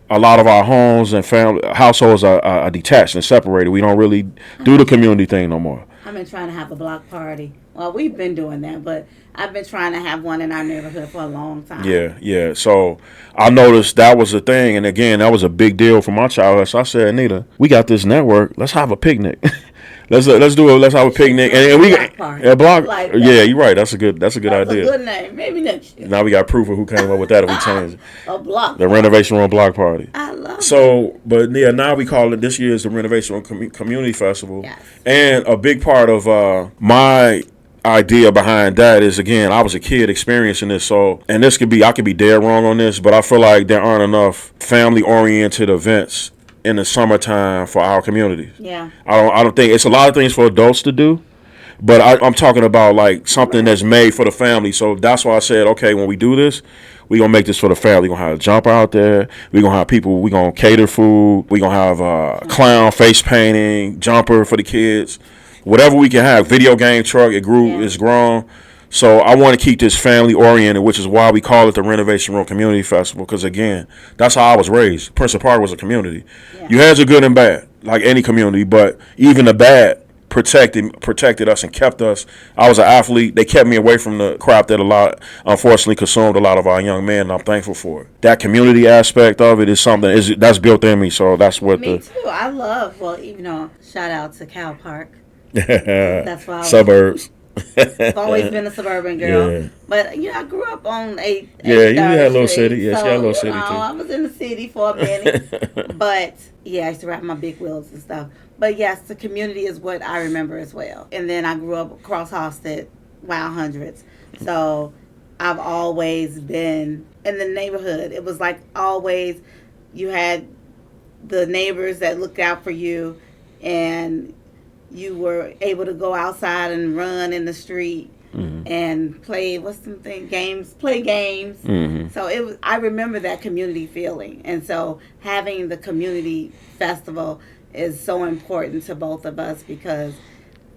a lot of our homes and households are detached and separated. We don't really do the community thing no more. I've been trying to have a block party. Well, we've been doing that, but I've been trying to have one in our neighborhood for a long time. Yeah. So I noticed that was a thing, and again, that was a big deal for my childhood. So I said, Anita, we got this network. Let's have a picnic. Let's have a picnic, and we a block. Like yeah, you're right. That's a good idea. That's a good name. Maybe next year. Now we got proof of who came up with that if we change it. A block. The Renovation Room Block Party. I love it. So, but yeah, now we call it, this year is the Renovation Room Community Festival. Yes. And a big part of my idea behind that is, again, I was a kid experiencing this, so, and I could be dead wrong on this, but I feel like there aren't enough family oriented events in the summertime for our communities. Yeah. I don't think it's a lot of things for adults to do, but I'm talking about like something that's made for the family. So that's why I said, okay, when we do this, we're going to make this for the family. We're going to have a jumper out there. We're going to have people. We're going to cater food. We're going to have clown face painting, jumper for the kids. Whatever we can have. Video game truck. It's grown. So I want to keep this family oriented, which is why we call it the Renovation Room Community Festival. Because again, that's how I was raised. Princeton Park was a community. Yeah. You had your good and bad, like any community. But even the bad protected us and kept us. I was an athlete. They kept me away from the crap that unfortunately consumed a lot of our young men, and I'm thankful for it. That community aspect of it is something that's built in me. So that's what me too. I love. Well, shout out to Cal Park. That's why suburbs. I've always been a suburban girl. Yeah. But I grew up on 8th. Yeah, you had a little city. Yeah, she had a little city too. I was in the city for a minute. But yeah, I used to ride my big wheels and stuff. But yes, the community is what I remember as well. And then I grew up across Halstead, Wild Hundreds. So I've always been in the neighborhood. It was like always you had the neighbors that looked out for you, and you were able to go outside and run in the street and play games. Mm-hmm. So I remember that community feeling, and so having the community festival is so important to both of us because,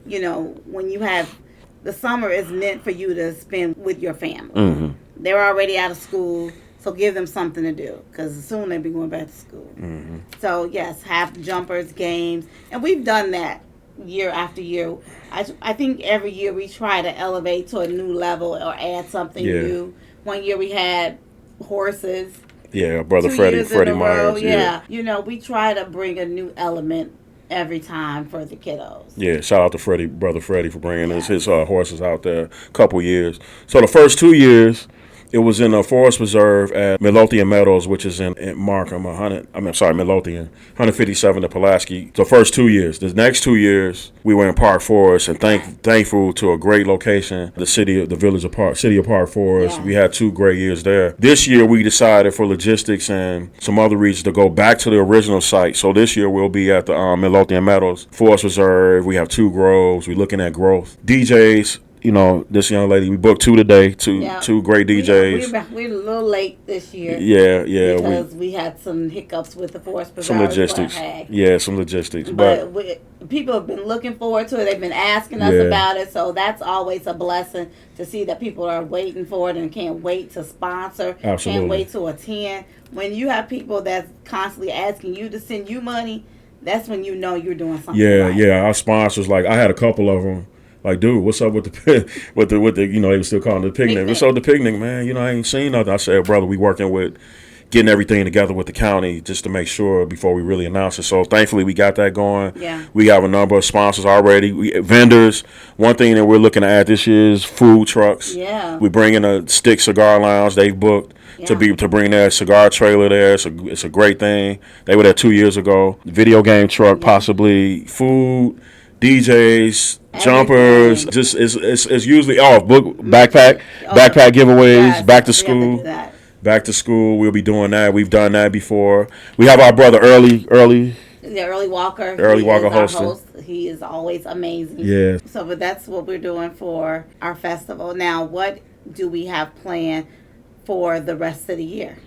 when you have the summer is meant for you to spend with your family. Mm-hmm. They're already out of school, so give them something to do because soon they'll be going back to school. Mm-hmm. So yes, have jumpers, games, and we've done that year after year. I think every year we try to elevate to a new level or add something new. One year we had horses. Yeah, brother Freddie Myers. Yeah. We try to bring a new element every time for the kiddos. Yeah, shout out to brother Freddie for bringing his horses out there a couple years. So the first 2 years, it was in a forest preserve at Midlothian Meadows, which is in Markham, Midlothian, 157 to Pulaski. The first 2 years. The next 2 years, we were in Park Forest, and thankful to a great location, the city of Park Forest. Yeah. We had 2 great years there. This year, we decided for logistics and some other reasons to go back to the original site. So this year, we'll be at the Midlothian Meadows Forest Preserve. We have 2 groves. We're looking at growth. DJs. This young lady, we booked 2 today, two great DJs. We're a little late this year. Yeah. Because we had some hiccups with the forest preserve. Some logistics. Yeah, some logistics. But people have been looking forward to it. They've been asking us about it. So that's always a blessing to see that people are waiting for it and can't wait to sponsor. Absolutely. Can't wait to attend. When you have people that's constantly asking you to send you money, That's when you know you're doing something Yeah, right. yeah. Our sponsors, like I had a couple of them. Like, dude, what's up with the with the they were still calling it the picnic. What's up with the picnic, man? I ain't seen nothing. I said, brother, we working with getting everything together with the county just to make sure before we really announce it. So thankfully we got that going. Yeah. We have a number of sponsors already. Vendors. One thing that we're looking to add this year is food trucks. Yeah. We bring in a Stick Cigar Lounge. They've booked to bring their cigar trailer there. It's a great thing. They were there 2 years ago. Video game truck, possibly food, DJs, jumpers. Just it's usually backpack giveaways, back to school. Back to school, we'll be doing that. We've done that before. We have our brother Early Walker. Early Walker hosting. Host. He is always amazing. Yeah. So, but that's what we're doing for our festival. Now, what do we have planned for the rest of the year?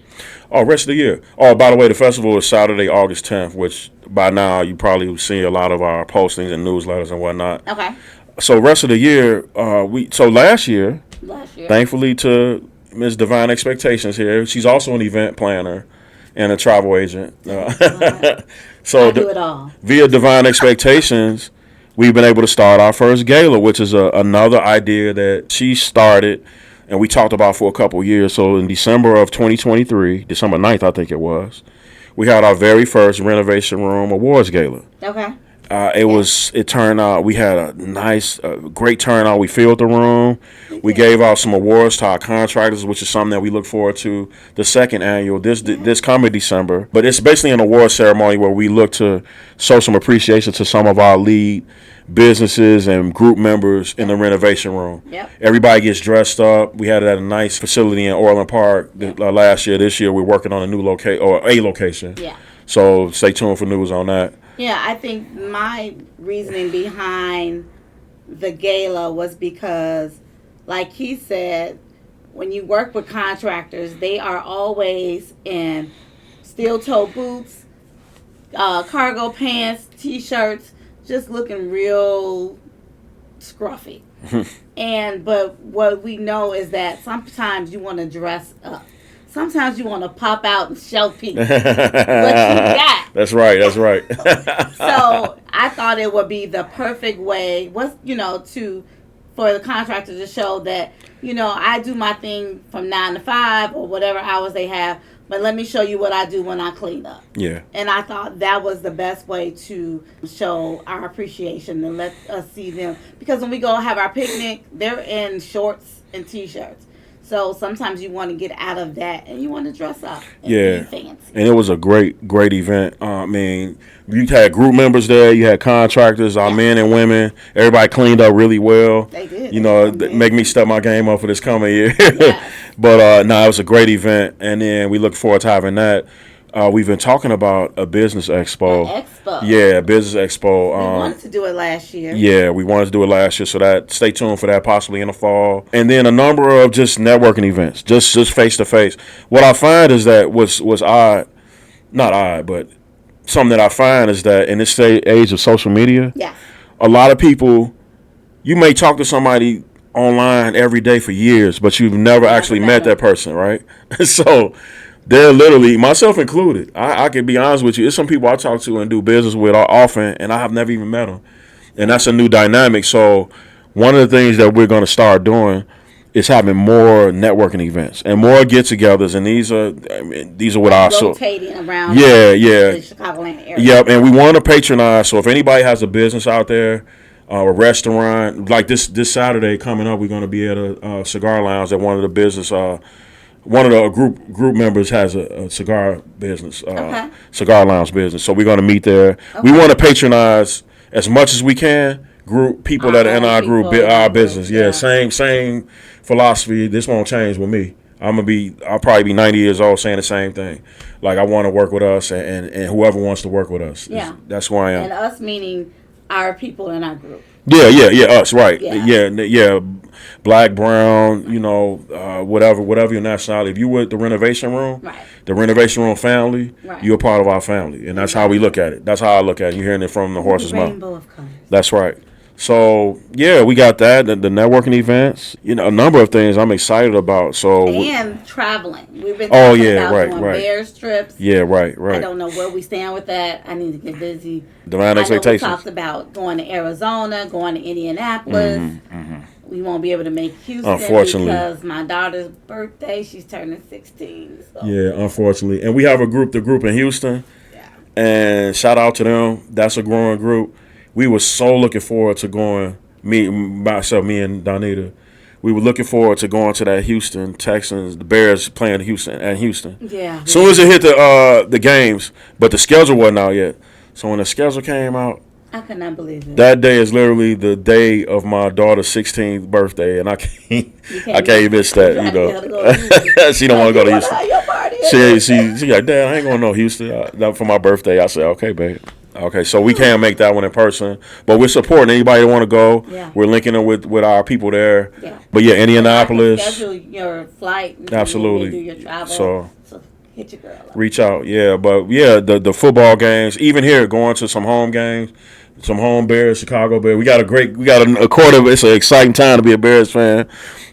Oh, rest of the year. Oh, by the way, the festival is Saturday, August 10th, which by now you probably see a lot of our postings and newsletters and whatnot. Okay. So rest of the year, last year, thankfully to Ms. Divine Expectations here, she's also an event planner and a travel agent. So I do it all. Via Divine Expectations, we've been able to start our first gala, which is another idea that she started and we talked about for a couple of years. So in December of 2023, December 9th, I think it was, we had our very first Renovation Room Awards Gala. Okay. It turned out, we had a great turnout. We filled the room. We gave out some awards to our contractors, which is something that we look forward to the second annual this coming December. But it's basically an award ceremony where we look to show some appreciation to some of our lead businesses and group members in the Renovation Room. Yep. Everybody gets dressed up. We had it at a nice facility in Orland Park last year. This year we're working on a location. Yeah. So stay tuned for news on that. Yeah, I think my reasoning behind the gala was because, like he said, when you work with contractors, they are always in steel-toe boots, cargo pants, T-shirts, just looking real scruffy. But what we know is that sometimes you want to dress up. Sometimes you want to pop out and show people what you got. That's right. So I thought it would be the perfect way, for the contractor to show that, I do my thing from 9 to 5 or whatever hours they have, but let me show you what I do when I clean up. Yeah. And I thought that was the best way to show our appreciation and let us see them. Because when we go have our picnic, they're in shorts and T-shirts. So sometimes you want to get out of that and you want to dress up and be fancy. And it was a great event. I mean, you had group members there, you had contractors, our men and women. Everybody cleaned up really well. They did. Make me step my game up for this coming year. Yes. But it was a great event, and then we look forward to having that. We've been talking about a business expo. Yeah, business expo. We wanted to do it last year. Yeah, we wanted to do it last year, so that stay tuned for that, possibly in the fall. And then a number of just networking events, just face to face. What I find is that was not odd, but something that I find is that in this age of social media, a lot of people, you may talk to somebody online every day for years, but you've never actually met that person, right? So they're literally, myself included, I can be honest with you, there's some people I talk to and do business with often, and I have never even met them. And that's a new dynamic. So one of the things that we're going to start doing is having more networking events and more get-togethers. And these are with our... rotating around the Chicagoland area. Yep, and we want to patronize. So if anybody has a business out there, a restaurant, like this Saturday coming up, we're going to be at a cigar lounge at one of the business... one of the group members has a cigar business, cigar lounge business. So we're going to meet there. Okay. We want to patronize as much as we can people that are in our group, our business. Yeah, same philosophy. This won't change with me. I'll probably be 90 years old saying the same thing. Like, I want to work with us and whoever wants to work with us. Yeah. That's who I am. And us meaning our people in our group. Yeah, us, right. Yeah. Black, brown, whatever your nationality. If you were at the Renovation Room, the Renovation Room family, you're a part of our family. And that's how we look at it. That's how I look at it. You're hearing it from the horse's mouth. Rainbow of colors. That's right. So yeah, we got that. The networking events, a number of things I'm excited about. So And traveling. We've been oh talking yeah, about right, doing right, Bears trips. yeah, right, I right. don't know where we stand with that. I need to get busy. Demand I know we expectations. talked about going to Arizona, going to Indianapolis. Mm-hmm. We won't be able to make Houston Unfortunately, because my daughter's birthday, she's turning 16. So yeah, unfortunately, and we have the group in Houston, yeah. and shout out to them. That's a growing group. We were so looking forward to going. Me and Donita. We were looking forward to going to that Houston Texans, the Bears playing Houston. Yeah. Soon as it hit the games, but the schedule wasn't out yet. So when the schedule came out, I could not believe it. that day is literally the day of my daughter's 16th birthday, and I can't miss that. She don't want to go to Houston. She like, Dad, I ain't going to no Houston for my birthday. I said, okay, babe. Okay, so we can't make that one in person, but we're supporting anybody that want to go. Yeah. We're linking them with our people there. Yeah. But yeah, Indianapolis. Schedule your flight. And Absolutely. Do your travel. So hit your girl up. reach out, yeah. But yeah, the football games, even here, going to some home games, some home Bears, Chicago Bears. We got a quarter. It's an exciting time to be a Bears fan.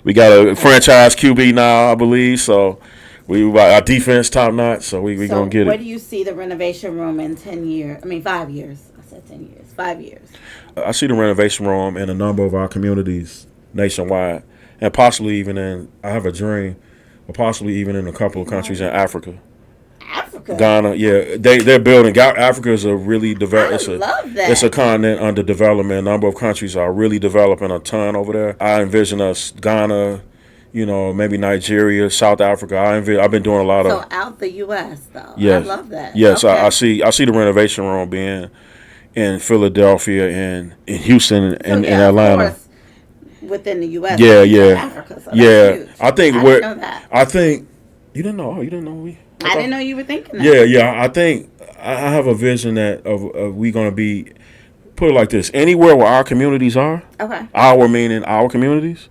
We got a franchise QB now, I believe. So our defense top notch. So we gonna get it. Where do you see the Renovation Room in 10 years? I mean, 5 years. I said 10 years. 5 years. I see the Renovation Room in a number of our communities nationwide, and possibly even I have a dream, or possibly even in a couple of countries in Africa. Africa. Ghana, yeah, they're building. Africa is a really developed. Love that. It's a continent under development. A number of countries are really developing a ton over there. I envision us Ghana, maybe Nigeria, South Africa. I've been doing a lot of. So out the U.S. though. Yes. I love that. Yes, okay. I see the Renovation Room being in Philadelphia and in Houston and in Atlanta. Of course, within the U.S. Yeah. Africa, so yeah. huge. I think I think you didn't know. Oh, you didn't know I didn't know you were thinking that. Yeah. I think I have a vision that of we gonna be, put it like this: anywhere where our communities are, Okay. our meaning our communities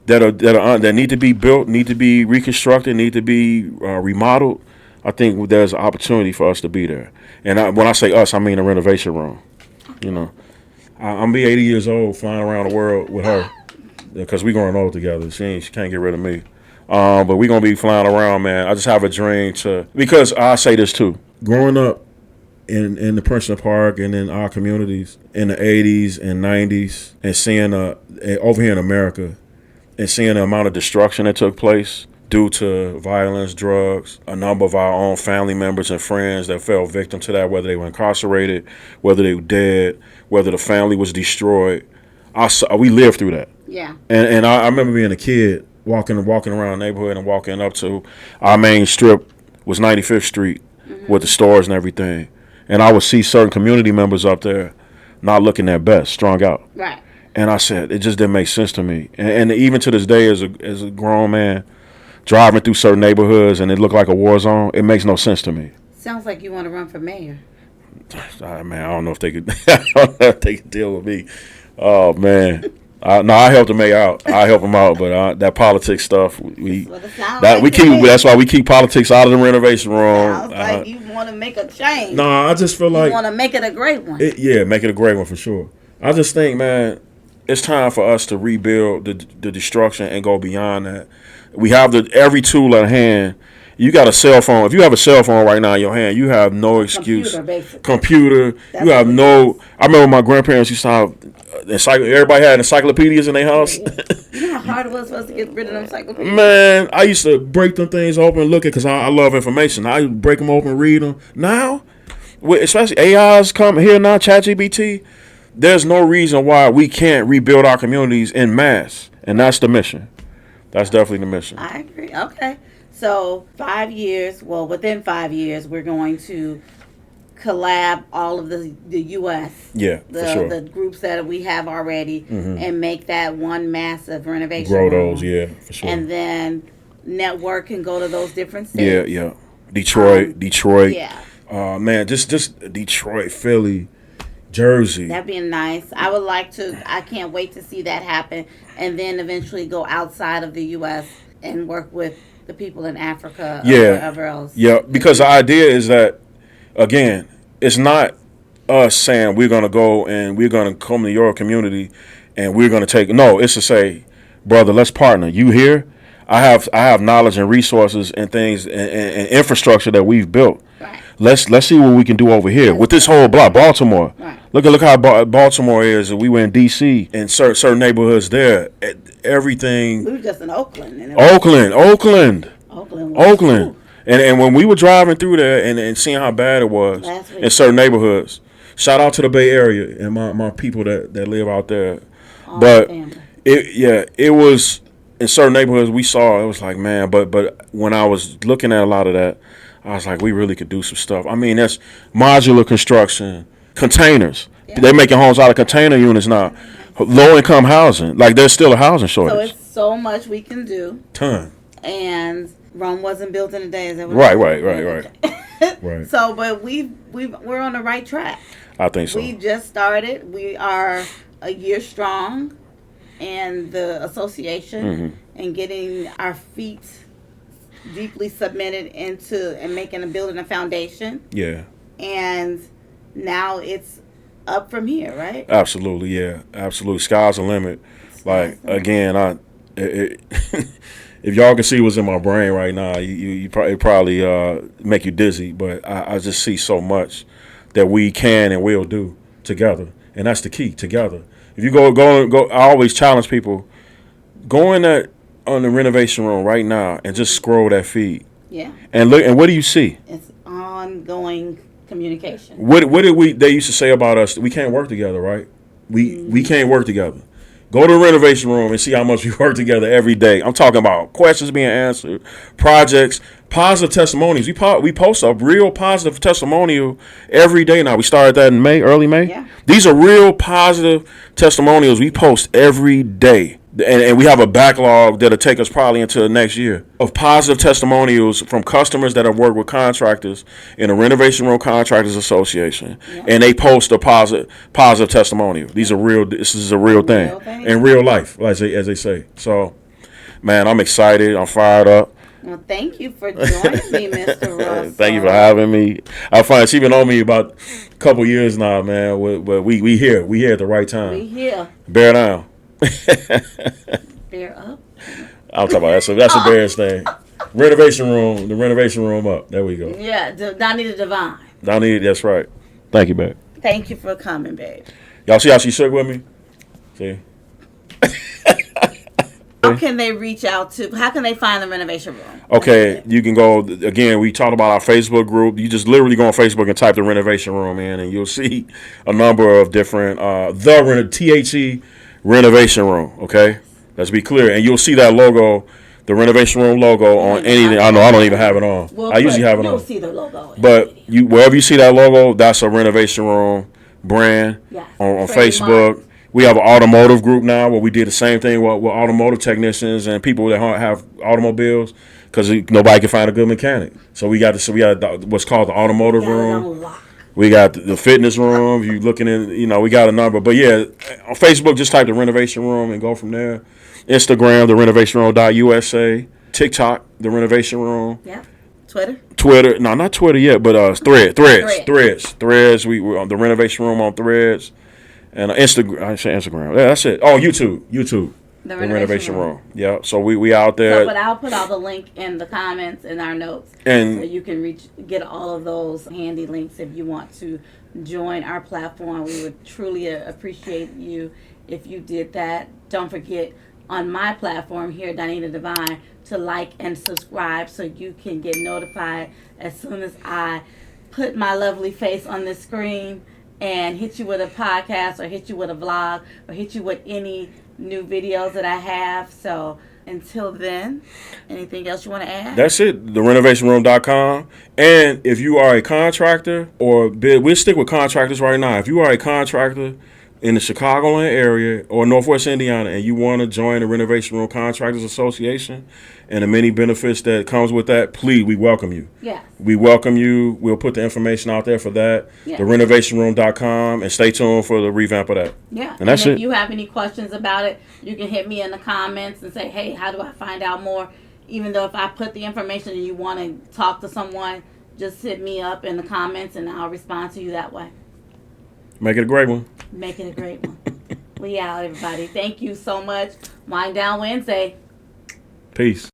that need to be built, need to be reconstructed, need to be remodeled. I think there's an opportunity for us to be there. And when I say us, I mean the Renovation Room. I'm be 80 years old flying around the world with her because we growing old together. She can't get rid of me. But we're going to be flying around, man. I just have a dream because I say this too. Growing up in the Princeton Park and in our communities in the 80s and 90s and seeing over here in America and seeing the amount of destruction that took place due to violence, drugs, a number of our own family members and friends that fell victim to that, whether they were incarcerated, whether they were dead, whether the family was destroyed. We lived through that. Yeah. And I remember being a kid walking around the neighborhood and walking up to our main strip was 95th Street with the stores and everything. And I would see certain community members up there not looking their best, strung out. Right. And I said, it just didn't make sense to me. And even to this day, as a grown man, driving through certain neighborhoods and it looked like a war zone, it makes no sense to me. Sounds like you want to run for mayor. Man, I don't know if they could. I don't know if they could deal with me. Oh man, I help the mayor out. I help him out, but that politics stuff, that's why we keep politics out of the Renovation Room. Sounds like you want to make a change. No, I just feel like you want to make it a great one. Make it a great one for sure. I just think, man, it's time for us to rebuild the destruction and go beyond that. We have every tool at hand. You got a cell phone. If you have a cell phone right now in your hand, you have no excuse. Computer. You have no. I remember my grandparents used to have everybody had encyclopedias in their house. You know how hard it was for us to get rid of them encyclopedias? Man, I used to break them things open and look at because I love information. I break them open, read them. Now, especially AI's come here now, ChatGPT. There's no reason why we can't rebuild our communities en masse, and that's the mission. That's definitely the mission. I agree. Okay. So 5 years, within 5 years, we're going to collab all of the U.S. Yeah, for sure. The groups that we have already and make that one massive renovation Grow room. those, yeah, for sure. And then network and go to those different states. Yeah. Detroit. Yeah. Man, just Detroit, Philly, Jersey. That'd be nice. I can't wait to see that happen. And then eventually go outside of the U.S. and work with the people in Africa or wherever else. Yeah, because the idea is that, again, it's not us saying we're gonna go and we're gonna come to your community and we're gonna take. No, it's to say, brother, let's partner. You here? I have knowledge and resources and things and infrastructure that we've built. Right. Let's see what we can do over here with this whole block, Baltimore. Right. Look how Baltimore is. We were in D.C. and certain neighborhoods there. Everything. We were just in Oakland. And Oakland. Oakland. And when we were driving through there and seeing how bad it was in certain neighborhoods, shout out to the Bay Area and my people that live out there. All but family. it was in certain neighborhoods we saw, it was like, man, but when I was looking at a lot of that, I was like, we really could do some stuff. I mean, that's modular construction, containers. Yeah. They're making homes out of container units now. Low income housing. Like, there's still a housing shortage. So it's so much we can do. Ton. And Rome wasn't built in a day. Is that what Right. Right. So, but we're on the right track. I think so. We just started. We are a year strong in the association and getting our feet deeply submitted into and building a foundation. Yeah. And now it's up from here, right? Absolutely, yeah. Absolutely. Sky's the limit. Like, again, if y'all can see what's in my brain right now, you probably make you dizzy. But I just see so much that we can and will do together, and that's the key. Together. If you go, I always challenge people: go in on the Renovation Room right now and just scroll that feed. Yeah. And look, and what do you see? It's ongoing communication. What did they used to say about us? We can't work together, right? We can't work together. Go to the Renovation Room and see how much we work together every day. I'm talking about questions being answered, projects, positive testimonies. We post a real positive testimonial every day now. We started that in early May. Yeah. These are real positive testimonials we post every day. And we have a backlog that'll take us probably into the next year of positive testimonials from customers that have worked with contractors in the Renovation Room Contractors Association, and they post a positive testimonial. These are real. This is a real thing in real life, as they say. So, man, I'm excited. I'm fired up. Well, thank you for joining me, Mr. Russell. Thank you for having me. I find she been on me about a couple years now, man. But we here at the right time. We here. Bear down. Bear up. I'm talking about that's a Bears thing. Renovation Room, the Renovation Room up. There we go. Yeah, Donnie the Divine. Donnie, that's right. Thank you, babe. Thank you for coming, babe. Y'all see how she shook with me? See? How can they reach out to? How can they find the Renovation Room? Okay, you can go again. We talked about our Facebook group. You just literally go on Facebook and type the Renovation Room in, and you'll see a number of different THE Renovation Room. Okay, let's be clear, and you'll see that logo, the Renovation Room logo on anything. I know I don't even have it on. I usually have it on. You'll see the logo. But wherever you see that logo, that's a Renovation Room brand on Facebook. We have an automotive group now where we did the same thing with automotive technicians and people that have automobies because nobody can find a good mechanic. So we got what's called the automotive room. We got the fitness room. You looking in, we got a number. But yeah, on Facebook, just type the Renovation Room and go from there. Instagram, the renovationroom.usa. TikTok, the Renovation Room. Yeah. Twitter. No, not Twitter yet, but Threads. We're on the Renovation Room on Threads. And Instagram, I say Instagram. Yeah, that's it. Oh, YouTube. The Renovation Room. Yeah. So we out there. But I'll put all the link in the comments in our notes, and so you can get all of those handy links if you want to join our platform. We would truly appreciate you if you did that. Don't forget on my platform here, Donnie the Divine, to like and subscribe so you can get notified as soon as I put my lovely face on the screen and hit you with a podcast or hit you with a vlog or hit you with any new videos that I have. So until then, anything else you want to add? That's it. TheRenovationRoom.com. And if you are a contractor we'll stick with contractors right now. If you are a contractor in the Chicagoland area or Northwest Indiana and you want to join the Renovation Room Contractors Association and the many benefits that comes with that, please, we welcome you. Yes. We welcome you. We'll put the information out there for that. Yes. TheRenovationRoom.com, and stay tuned for the revamp of that. Yeah. And that's if you have any questions about it, you can hit me in the comments and say, hey, how do I find out more? Even though if I put the information and you want to talk to someone, just hit me up in the comments and I'll respond to you that way. Make it a great one. Make it a great one. We out, everybody. Thank you so much. Wind Down Wednesday. Peace.